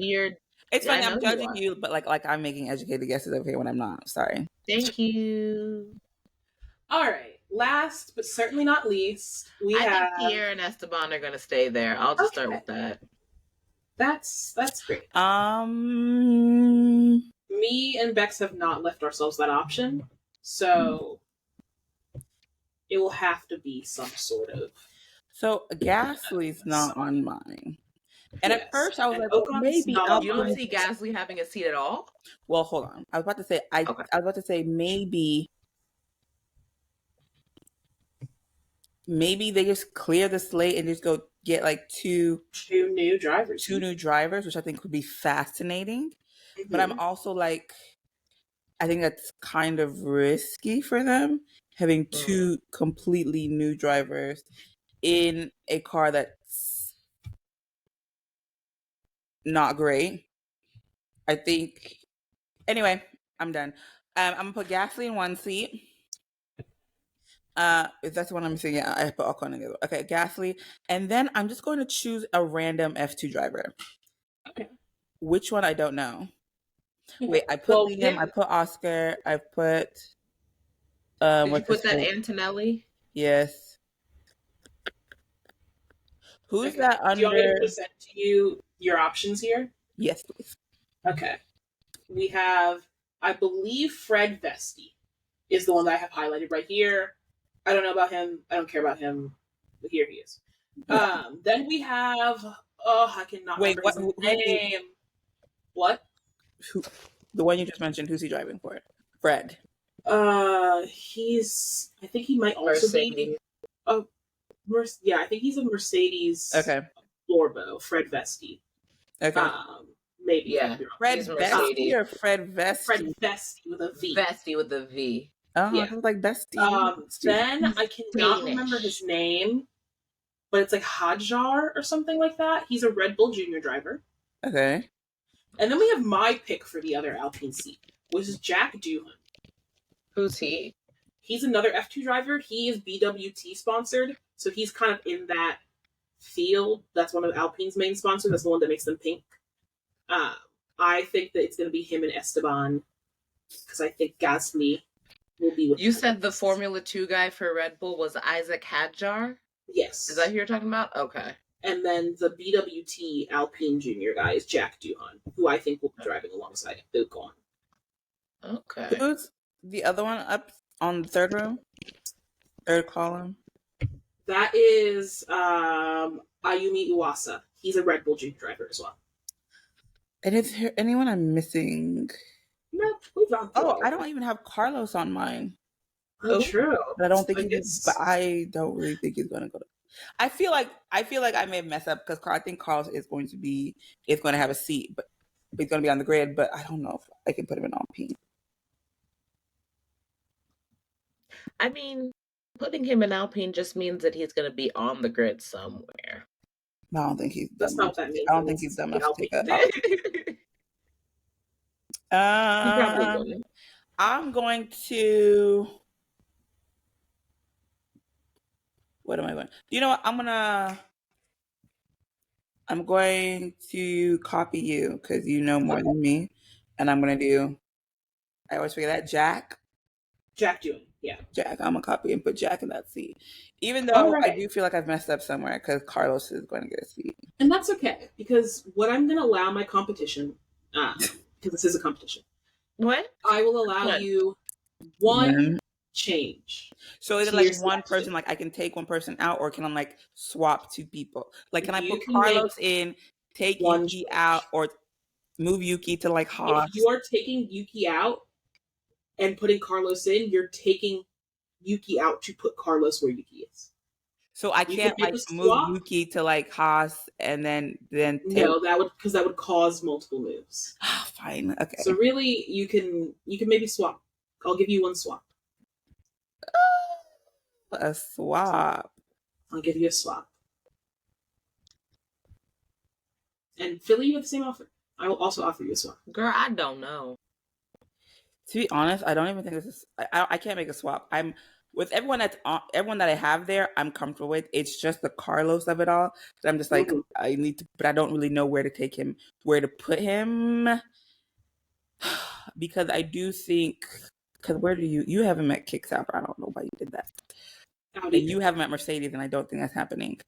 It's funny. I'm judging you, but like I'm making educated guesses over here when I'm not. Sorry. Thank you. All right. Last but certainly not least, I think Pierre and Esteban are going to stay there. I'll just start with that. That's great. Me and Bex have not left ourselves that option, so it will have to be some sort of. So Gasly's not on mine. And at first I was like, well, maybe you don't see Gasly having a seat at all? Well, hold on. I was about to say I was about to say maybe they just clear the slate and just go get like two new drivers, which I think would be fascinating. Mm-hmm. But I'm also like, I think that's kind of risky for them, having two completely new drivers in a car that's not great. I think. Anyway, I'm done. I'm gonna put Gasly in one seat. If that's the one I'm saying, yeah, I put Ocon in the other. Okay, Gasly, and then I'm just going to choose a random F2 driver. Okay. Which one I don't know. Wait, I put Liam. I put Oscar. I put. Did you put that Antonelli? Yes. Who's that under? Do you want me to present to you your options here? Yes, please. Okay. We have, I believe, Fred Vesti is the one that I have highlighted right here. I don't know about him. I don't care about him. But here he is. Then we have, I cannot remember his name. What? Who? The one you just mentioned. Who's he driving for? Fred. I think he might also be. I think he's a Mercedes. Okay. Florbo, Fred Vesti. Okay. Maybe. Yeah. Fred Vesti or Fred Vesti? Fred Vesti with a V. Vesti with a V. Oh, yeah. I was like Bestie. Then I cannot remember his name. but it's like Hadjar or something like that. He's a Red Bull Junior driver. Okay. And then we have my pick for the other Alpine seat, which is Jack Doohan. Who's he? He's another F2 driver. He is BWT sponsored, so he's kind of in that field. That's one of Alpine's main sponsors. That's the one that makes them pink. I think that it's going to be him and Esteban, because I think Gasly will be with You them. said the Formula 2 guy for Red Bull was Isaac Hadjar? Yes. Is that who you're talking about? Okay. And then the BWT Alpine Junior guy is Jack Doohan, who I think will be driving alongside Ocon. Okay. Who's the other one up on the third row? Third column? That is Ayumi Iwasa. He's a Red Bull Junior driver as well. And is there anyone I'm missing? No, we've gone through Oh, all I of don't them. even have Carlos on mine. Oh, true. But I don't think I he's. guess- But I don't really think he's going to go. I feel like I may have messed up because I think Carlos is going to have a seat, but he's going to be on the grid. But I don't know if I can put him in Alpine. I mean, putting him in Alpine just means that he's going to be on the grid somewhere. I don't think he's. That's not what that means. I don't think he's dumb enough to take Alpine. that. He probably wouldn't. I'm going to. What am I going? You know what? I'm going to copy you because you know more than me, and I'm going to do. I always forget that Jack. Jack Doohan, yeah. Jack. I'm gonna copy and put Jack in that seat, even though Alright. I do feel like I've messed up somewhere because Carlos is going to get a seat. And that's okay, because what I'm going to allow my competition, because this is a competition, What? I will allow What? you one change. So is it To like your one selection. person? Like I can take one person out, or can I like swap two people? Like can I You put can Carlos in, take one Yuki change. out, or move Yuki to like Haas? If you are taking Yuki out and putting Carlos in, you're taking Yuki out to put Carlos where Yuki is. So I You can't can make like a move swap. Yuki to like Haas and then take. No, that would cause multiple moves. Fine. Okay. So really, you can maybe swap. I'll give you one swap. A swap. I'll give you a swap. And Philly, you have the same offer. I will also offer you a swap. Girl, I don't know. To be honest, I don't even think this is. I can't make a swap. I'm with everyone everyone that I have there. I'm comfortable with. It's just the Carlos of it all that I'm just like Mhm. I need to, but I don't really know where to take him, where to put him, because I do think. Because where do you have him at Kicks Out? I don't know why you did that. Audi. And you have him at Mercedes, and I don't think that's happening.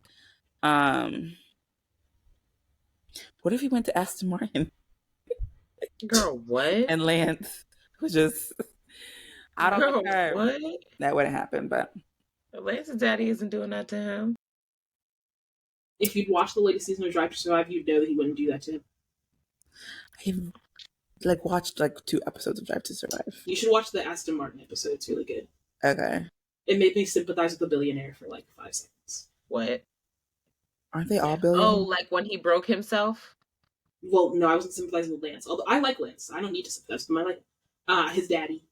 What if he went to Aston Martin Girl, what? and Lance was just? I don't Girl, know. what? That wouldn't happen, but Lance's daddy isn't doing that to him. If you'd watched the latest season of Drive to Survive, you'd know that he wouldn't do that to him. I've like watched like 2 episodes of Drive to Survive. You should watch the Aston Martin episode. It's really good. Okay. It made me sympathize with the billionaire for like 5 seconds. What? Aren't they all billionaires? Oh, like when he broke himself? Well, no, I wasn't sympathizing with Lance. Although I like Lance. I don't need to sympathize with him. I like his daddy.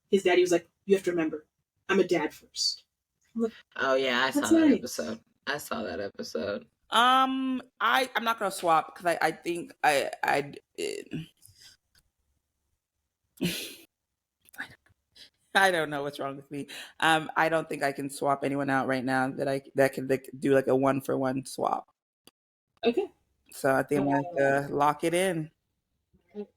His daddy was like, you have to remember, I'm a dad first. Oh yeah, I saw That's that nice. episode. I saw that episode. I'm not gonna swap because I think I don't know what's wrong with me. I don't think I can swap anyone out right now that can like, do like a 1-for-1 swap. Okay. So I think I'm gonna have to lock it in.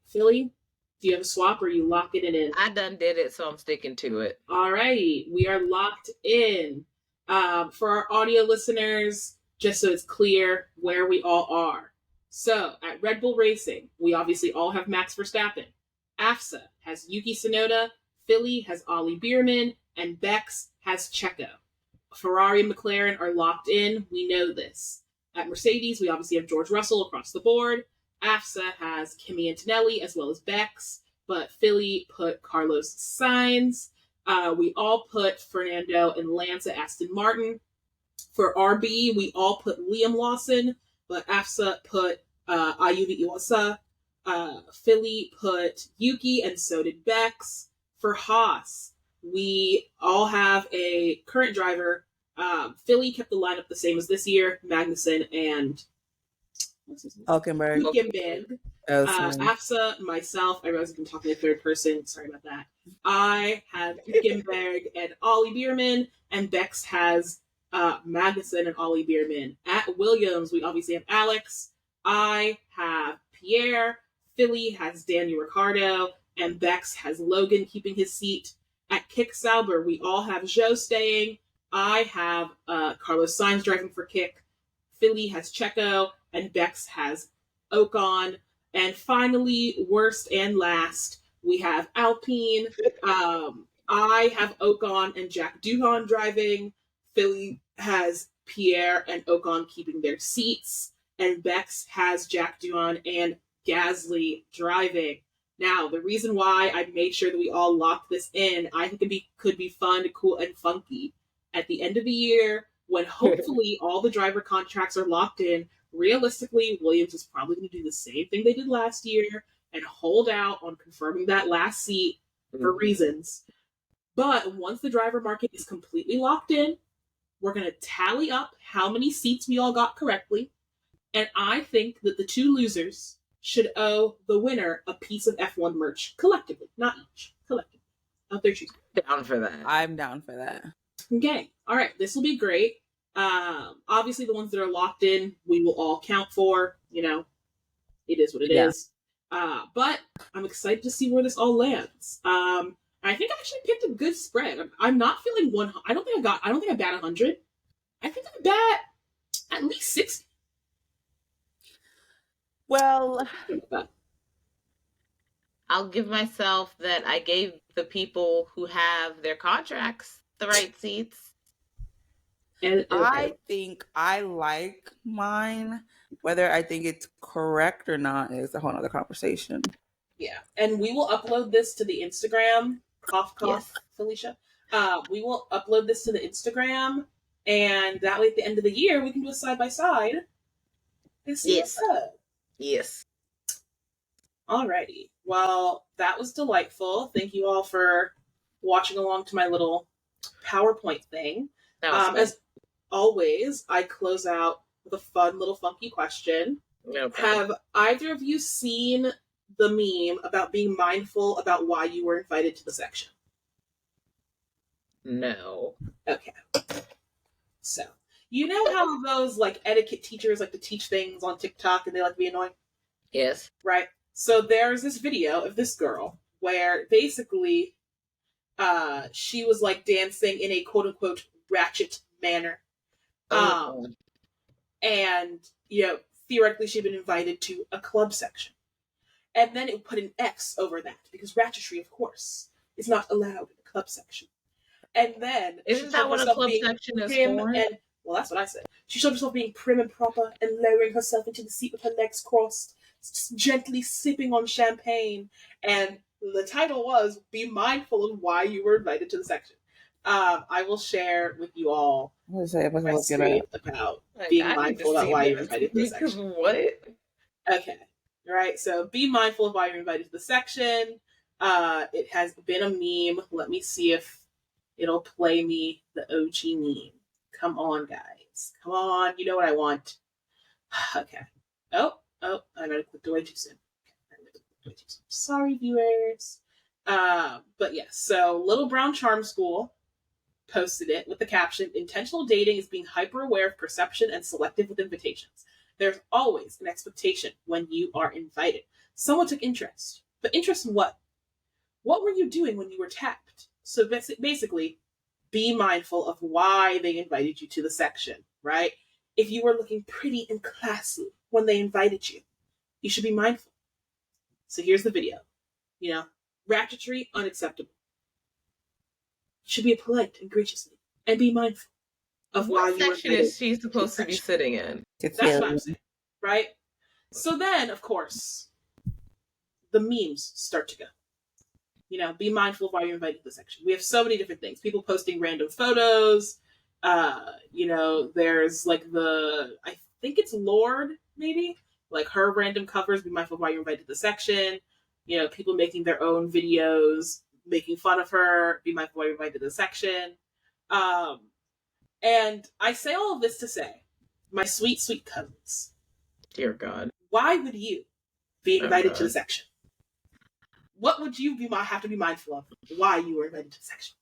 Philly, do you have a swap or are you locking it in? I done did it, so I'm sticking to it. Alrighty, we are locked in. For our audio listeners, just so it's clear where we all are. So at Red Bull Racing, we obviously all have Max Verstappen. AFSA has Yuki Tsunoda, Philly has Ollie Bierman, and Bex has Checo. Ferrari and McLaren are locked in. We know this. At Mercedes, we obviously have George Russell across the board. AFSA has Kimi Antonelli as well as Bex, but Philly put Carlos Sainz. We all put Fernando and Lance at Aston Martin. For RB, we all put Liam Lawson, but AFSA put Ayubi Iwasa. Philly put Yuki, and so did Bex. For Haas, we all have a current driver Philly kept the lineup the same as this year. Magnussen and Hulkenberg. AFSA, myself, I realize I've been talking in third person. Sorry about that. I have Hulkenberg and Ollie Bierman, and Bex has Magnussen and Ollie Bierman. At Williams, we obviously have Alex. I have Pierre. Philly has Daniel Ricciardo, and Bex has Logan keeping his seat. At Kick Sauber, we all have Joe staying. I have Carlos Sainz driving for Kick. Philly has Checo, and Bex has Ocon. And finally, worst and last, we have Alpine. I have Ocon and Jack Doohan driving. Philly has Pierre and Ocon keeping their seats. And Bex has Jack Doohan and Gasly driving. Now, the reason why I made sure that we all locked this in, I think could be fun, cool, and funky. At the end of the year, when hopefully all the driver contracts are locked in, realistically, Williams is probably going to do the same thing they did last year and hold out on confirming that last seat for reasons. But once the driver market is completely locked in, we're going to tally up how many seats we all got correctly. And I think that the two losers should owe the winner a piece of F1 merch collectively, not each, collectively, of their choosing. Down for that. I'm down for that. Okay. All right. This will be great. Obviously, the ones that are locked in, we will all count for. You know, it is what it is. But I'm excited to see where this all lands. I think I actually picked a good spread. I'm not feeling one. I don't think I bat 100. I think I bat at least 60. Well, I'll give myself that I gave the people who have their contracts the right seats. And I think I like mine. Whether I think it's correct or not is a whole other conversation. Yeah, and we will upload this to the Instagram. Cough, Yes. Felicia. We will upload this to the Instagram, and that way at the end of the year we can do a side by side. Yes. Yes. Alrighty. Well, that was delightful. Thank you all for watching along to my little PowerPoint thing. As always, I close out with a fun little funky question. Okay. Have either of you seen the meme about being mindful about why you were invited to the section? No. Okay. So, you know how those like etiquette teachers like to teach things on TikTok and they like to be annoying? Yes. Right? So there's this video of this girl where basically she was like dancing in a quote unquote ratchet manner. And, you know, theoretically she'd been invited to a club section. And then it would put an X over that because ratchetry, of course, is not allowed in the club section. And then isn't that what a club section is for? And, well, that's what I said. She showed herself being prim and proper and lowering herself into the seat with her legs crossed, just gently sipping on champagne. And the title was "Be mindful of why you were invited to the section." I will share with you all my screen about being mindful about why you're invited to the section. What? Okay. All right. So be mindful of why you're invited to the section. It has been a meme. Let me see if it'll play me the OG meme. Come on, guys. Come on. You know what I want. Okay. Oh, I might have clicked away too soon. Sorry, viewers. But yes, so Little Brown Charm School posted it with the caption, "Intentional dating is being hyper aware of perception and selective with invitations. There's always an expectation when you are invited. Someone took interest. But interest in what? What were you doing when you were tapped?" So basically, be mindful of why they invited you to the section, right? If you were looking pretty and classy when they invited you, you should be mindful. So here's the video. You know, ratchetry, unacceptable. You should be polite and graciously and be mindful of why you were section is she supposed to be sitting in? That's what I'm saying, right? So then, of course, the memes start to go. You know, be mindful of why you're invited to the section. We have so many different things. People posting random photos. You know, there's like I think it's Lord, maybe? Like her random covers, be mindful of why you're invited to the section. You know, people making their own videos, making fun of her, be mindful of why you're invited to the section. And I say all of this to say, my sweet, sweet cousins, Dear God. why would you be Oh, invited to the God. section? What would you have to be mindful of? Why you were invited to the section?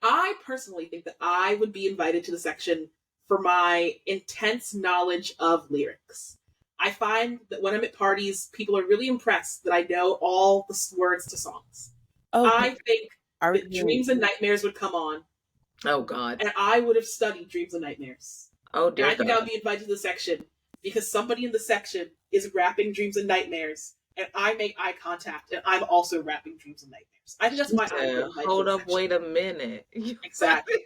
I personally think that I would be invited to the section for my intense knowledge of lyrics. I find that when I'm at parties, people are really impressed that I know all the words to songs. Oh, I think are that you? Dreams and Nightmares would come on, Oh, God. and I would have studied Dreams and Nightmares. Oh, And dear I think I God. would be invited to the section because somebody in the section is rapping Dreams and Nightmares, and I make eye contact, and I'm also rapping Dreams and Nightmares. I think that's why I would get invited Hold to the up, section. wait a minute. Exactly.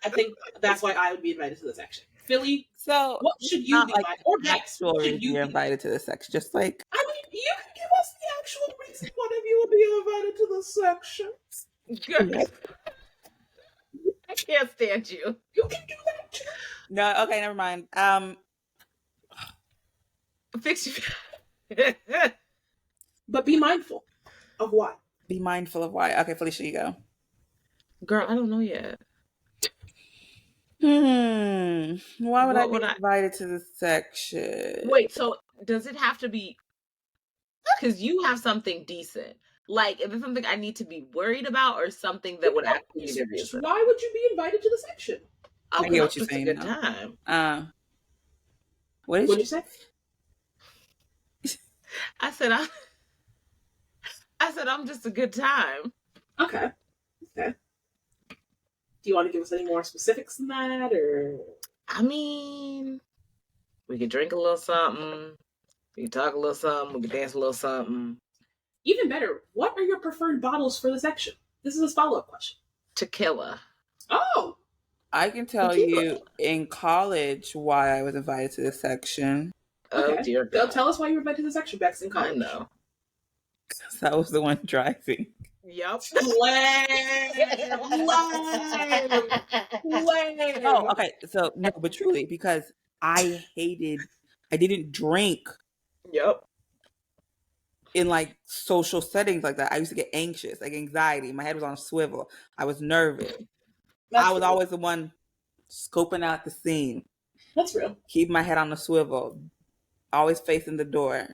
I think that's why I would be invited to the section. Philly, So what should you not be like invited? Or the Bex, actual what should reason you you're be? invited to the section, just like I mean, you can give us the actual reason one of you would be invited to the section. Good. I can't stand you. You can do that too. no. Okay, never mind. Fix you. But be mindful of what? Be mindful of why. Okay, Felicia, you go. Girl, I don't know yet. Why would I What be would I? invited to the section? Wait, so does it have to be? Because you have something decent. Like, if it's something I need to be worried about, or something that would actually be a Just reason. why would you be invited to the section? Oh, I get what it's you're just a saying good now. time. What did What'd you you say? I said I'm just a good time. Okay. Okay. Do you want to give us any more specifics than that, or? I mean, we could drink a little something. We could talk a little something. We could dance a little something. Even better, what are your preferred bottles for the section? This is a follow-up question. Tequila. Oh! I can tell Tequila. you in college why I was invited to this section. Oh, Okay. dear God. Tell us why you were invited to the section, Bex, in college. I know. So I was the one driving. Yep. Oh, okay. So no, but truly, because I didn't drink Yep. in like social settings like that. I used to get anxious, like anxiety. My head was on a swivel. I was nervous. I was always the one scoping out the scene. That's real. Keep my head on the swivel. Always facing the door.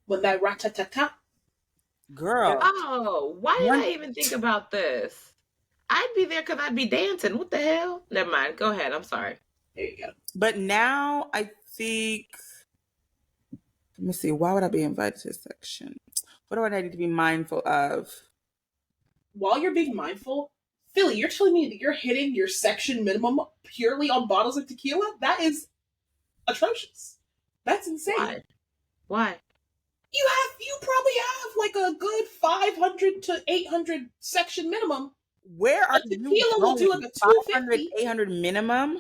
When that rat-ta-ta-ta. Girl. Oh, why did I even think about this? I'd be there because I'd be dancing. What the hell? Never mind. Go ahead. I'm sorry. There you go. But now I think, let me see, why would I be invited to this section? What do I need to be mindful of? While you're being mindful, Philly, you're telling me that you're hitting your section minimum purely on bottles of tequila? That is atrocious. That's insane. Why? You probably have like a good 500 to 800 section minimum. Where are tequila you will do like a 250. 800 minimum?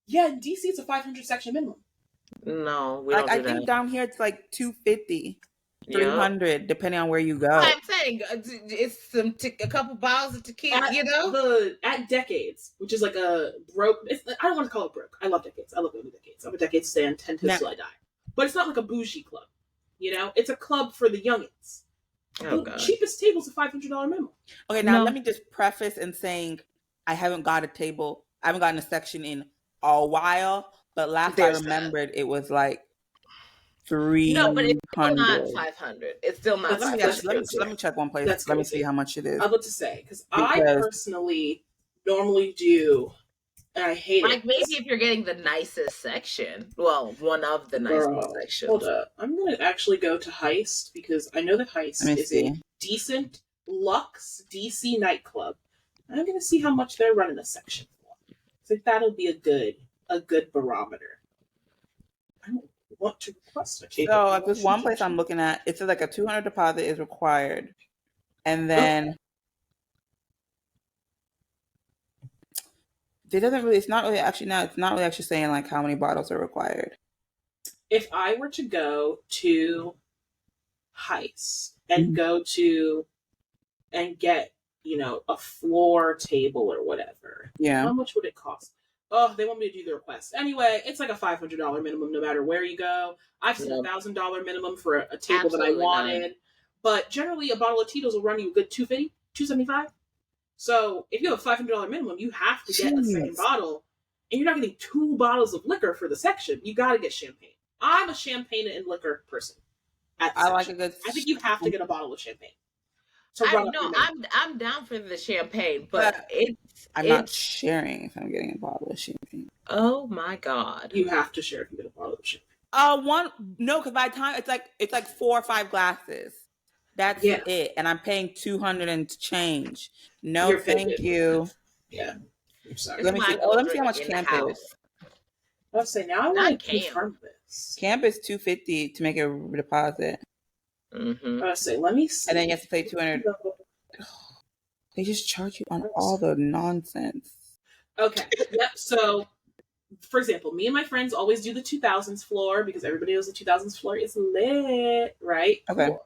Yeah, in DC it's a 500 section minimum. No, we don't do I that. think down here it's like 250, Yep. 300, depending on where you go. I'm saying it's a couple bottles of tequila, At Decades, which is like a broke. I don't want to call it broke. I love Decades. I love going to Decades. I'm a Decades stan 10 till I die. But it's not like a bougie club. You know, it's a club for the youngins. Oh, the God. cheapest table is a $500 minimum. Okay, now let me just preface in saying I haven't got a table. I haven't gotten a section in a while, but last I remembered it was like 300. No, but it's still not 500. It's still not. Let me check one place. Let me see how much it is. I was about to say because I personally normally do, and I hate it. Like maybe if you're getting the nicest section, well, one of the nicest sections. Hold up, I'm gonna actually go to Heist because I know that Heist is a decent luxe DC nightclub. I'm gonna see how much they're running a section for. I think that'll be a good barometer. I don't want to request a table. So at this one place I'm looking at, it says like a $200 deposit is required, and then it doesn't really. It's not really actually saying like how many bottles are required. If I were to go to Heist and go to and get a floor table or whatever, how much would it cost? Oh, they want me to do the request. Anyway, it's like a $500 minimum no matter where you go. I've seen $1,000 minimum for a table that I wanted. But generally, a bottle of Tito's will run you a good $250. $2.75. So if you have a $500 minimum, you have to get a second bottle, and you're not getting 2 bottles of liquor for the section. You got to get champagne. I'm a champagne and liquor person. I like a good. I think you have to get a bottle of champagne. I'm down for the champagne, but I'm not sharing if I'm getting a bottle of champagne. Oh my God! You have to share if you get a bottle of champagne. Because by the time it's like 4 or 5 glasses. That's it, and I'm paying $200 and change. No, thank you. Yeah, I'm sorry. Let me see. Let me see how much camp is. I'll say now. I want to confirm this. Camp is $250 to make a deposit. Mm-hmm. I'll say, let me see. And then you have to pay $200. They just charge you on all the nonsense. Okay. Yep. So, for example, me and my friends always do the 2000s floor because everybody knows the 2000s floor is lit, right? Okay. Cool.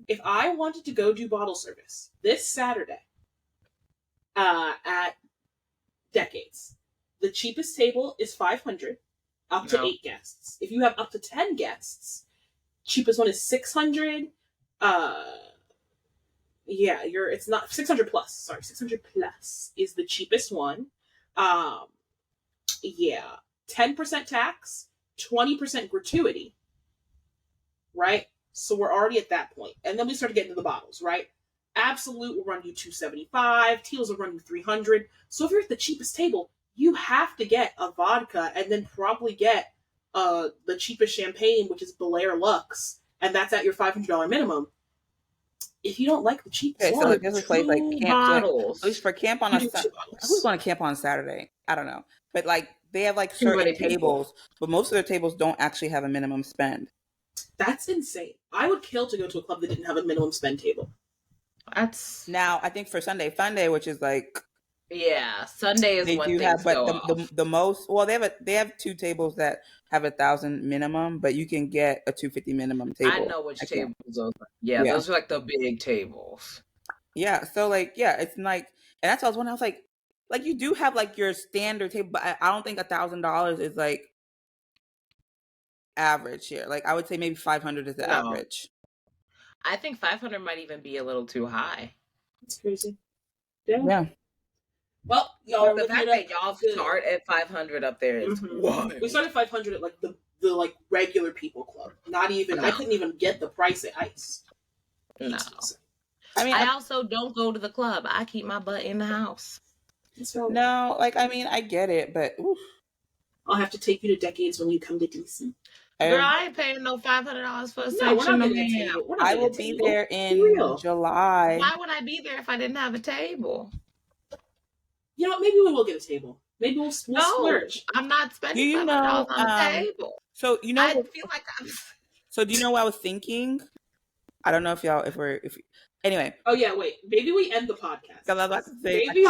If I wanted to go do bottle service this Saturday at Decades, the cheapest table is $500 up to 8 guests. If you have up to 10 guests, cheapest one is $600. It's not 600 plus. Sorry, 600 plus is the cheapest one. 10% tax, 20% gratuity. Right? So we're already at that point. And then we start getting to the bottles, right? Absolute will run you $275. Teals will run you $300. So if you're at the cheapest table, you have to get a vodka and then probably get the cheapest champagne, which is Belair Lux, and that's at your $500 minimum. If you don't like the cheapest one, so like this place like camp bottles. At least for camp on who's going to camp on Saturday? I don't know, but like they have like certain tables, but most of their tables don't actually have a minimum spend. That's insane. I would kill to go to a club that didn't have a minimum spend table. That's now I think for Sunday Funday, which is like Sunday is they one do thing. Have, but the most they have 2 tables that have 1,000 minimum, but you can get a 250 minimum table. I know which tables those are. Yeah, those are like the big tables. Yeah, so like it's like, and that's what I was wondering. I was like you do have like your standard table, but I don't think $1,000 is like average here. Like I would say maybe 500 is the average. I think 500 might even be a little too high. That's crazy. Yeah. Well, y'all, the fact that y'all start at 500 up there is wild. We started 500 at like the like regular people club. Not even I couldn't even get the price at Ice. No. I also don't go to the club. I keep my butt in the house. No, like I mean I get it, but oof. I'll have to take you to Decades when you come to DC. Girl, I ain't paying no $500 for a section. I will be there in July. Why would I be there if I didn't have a table? You know what? Maybe we will get a table. Maybe we'll splurge. I'm not spending $500 on a table. So you know, I feel like So do you know what I was thinking? I don't know if anyway. Oh yeah, wait. Maybe we end the podcast. Because I was about to say maybe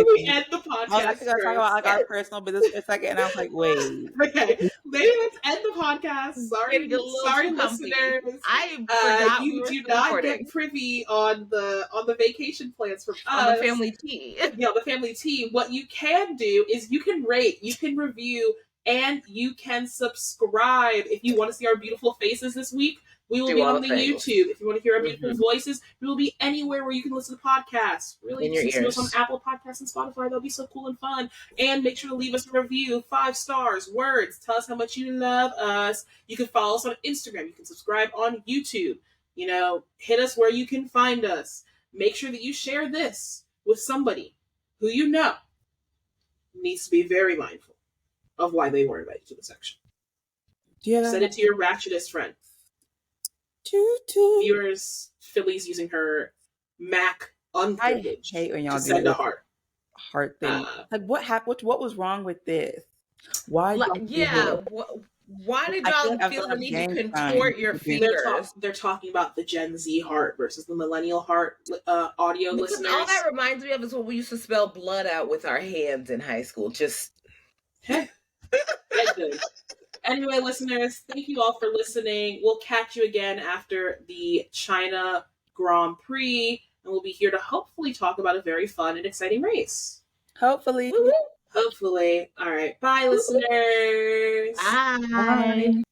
we end the podcast. I was talk about like our personal business for a second, and I was like, wait. Okay, maybe let's end the podcast. Sorry, listeners. I forgot you do not get privy on the vacation plans from us. On the family tea. Yeah, the family tea. What you can do is you can rate, you can review, and you can subscribe if you want to see our beautiful faces this week. We will be on the YouTube. If you want to hear our beautiful voices, we will be anywhere where you can listen to podcasts. Really, just listen to us on Apple Podcasts and Spotify. That'll be so cool and fun. And make sure to leave us a review, 5 stars, words. Tell us how much you love us. You can follow us on Instagram. You can subscribe on YouTube. You know, hit us where you can find us. Make sure that you share this with somebody who you know needs to be very mindful of why they weren't invited to the section. Yeah. Send it to your ratchetest friend. Viewers, Philly's using her Mac unprivileged to send a heart thing. Like what happened? What was wrong with this? Why? Why did y'all feel the need to contort your fingers? They're talking about the Gen Z heart versus the millennial heart. Audio listeners. All that reminds me of is when we used to spell blood out with our hands in high school. Just. Anyway, listeners, thank you all for listening. We'll catch you again after the China Grand Prix, and we'll be here to hopefully talk about a very fun and exciting race. Hopefully. Hopefully. All right. Bye, listeners. Bye.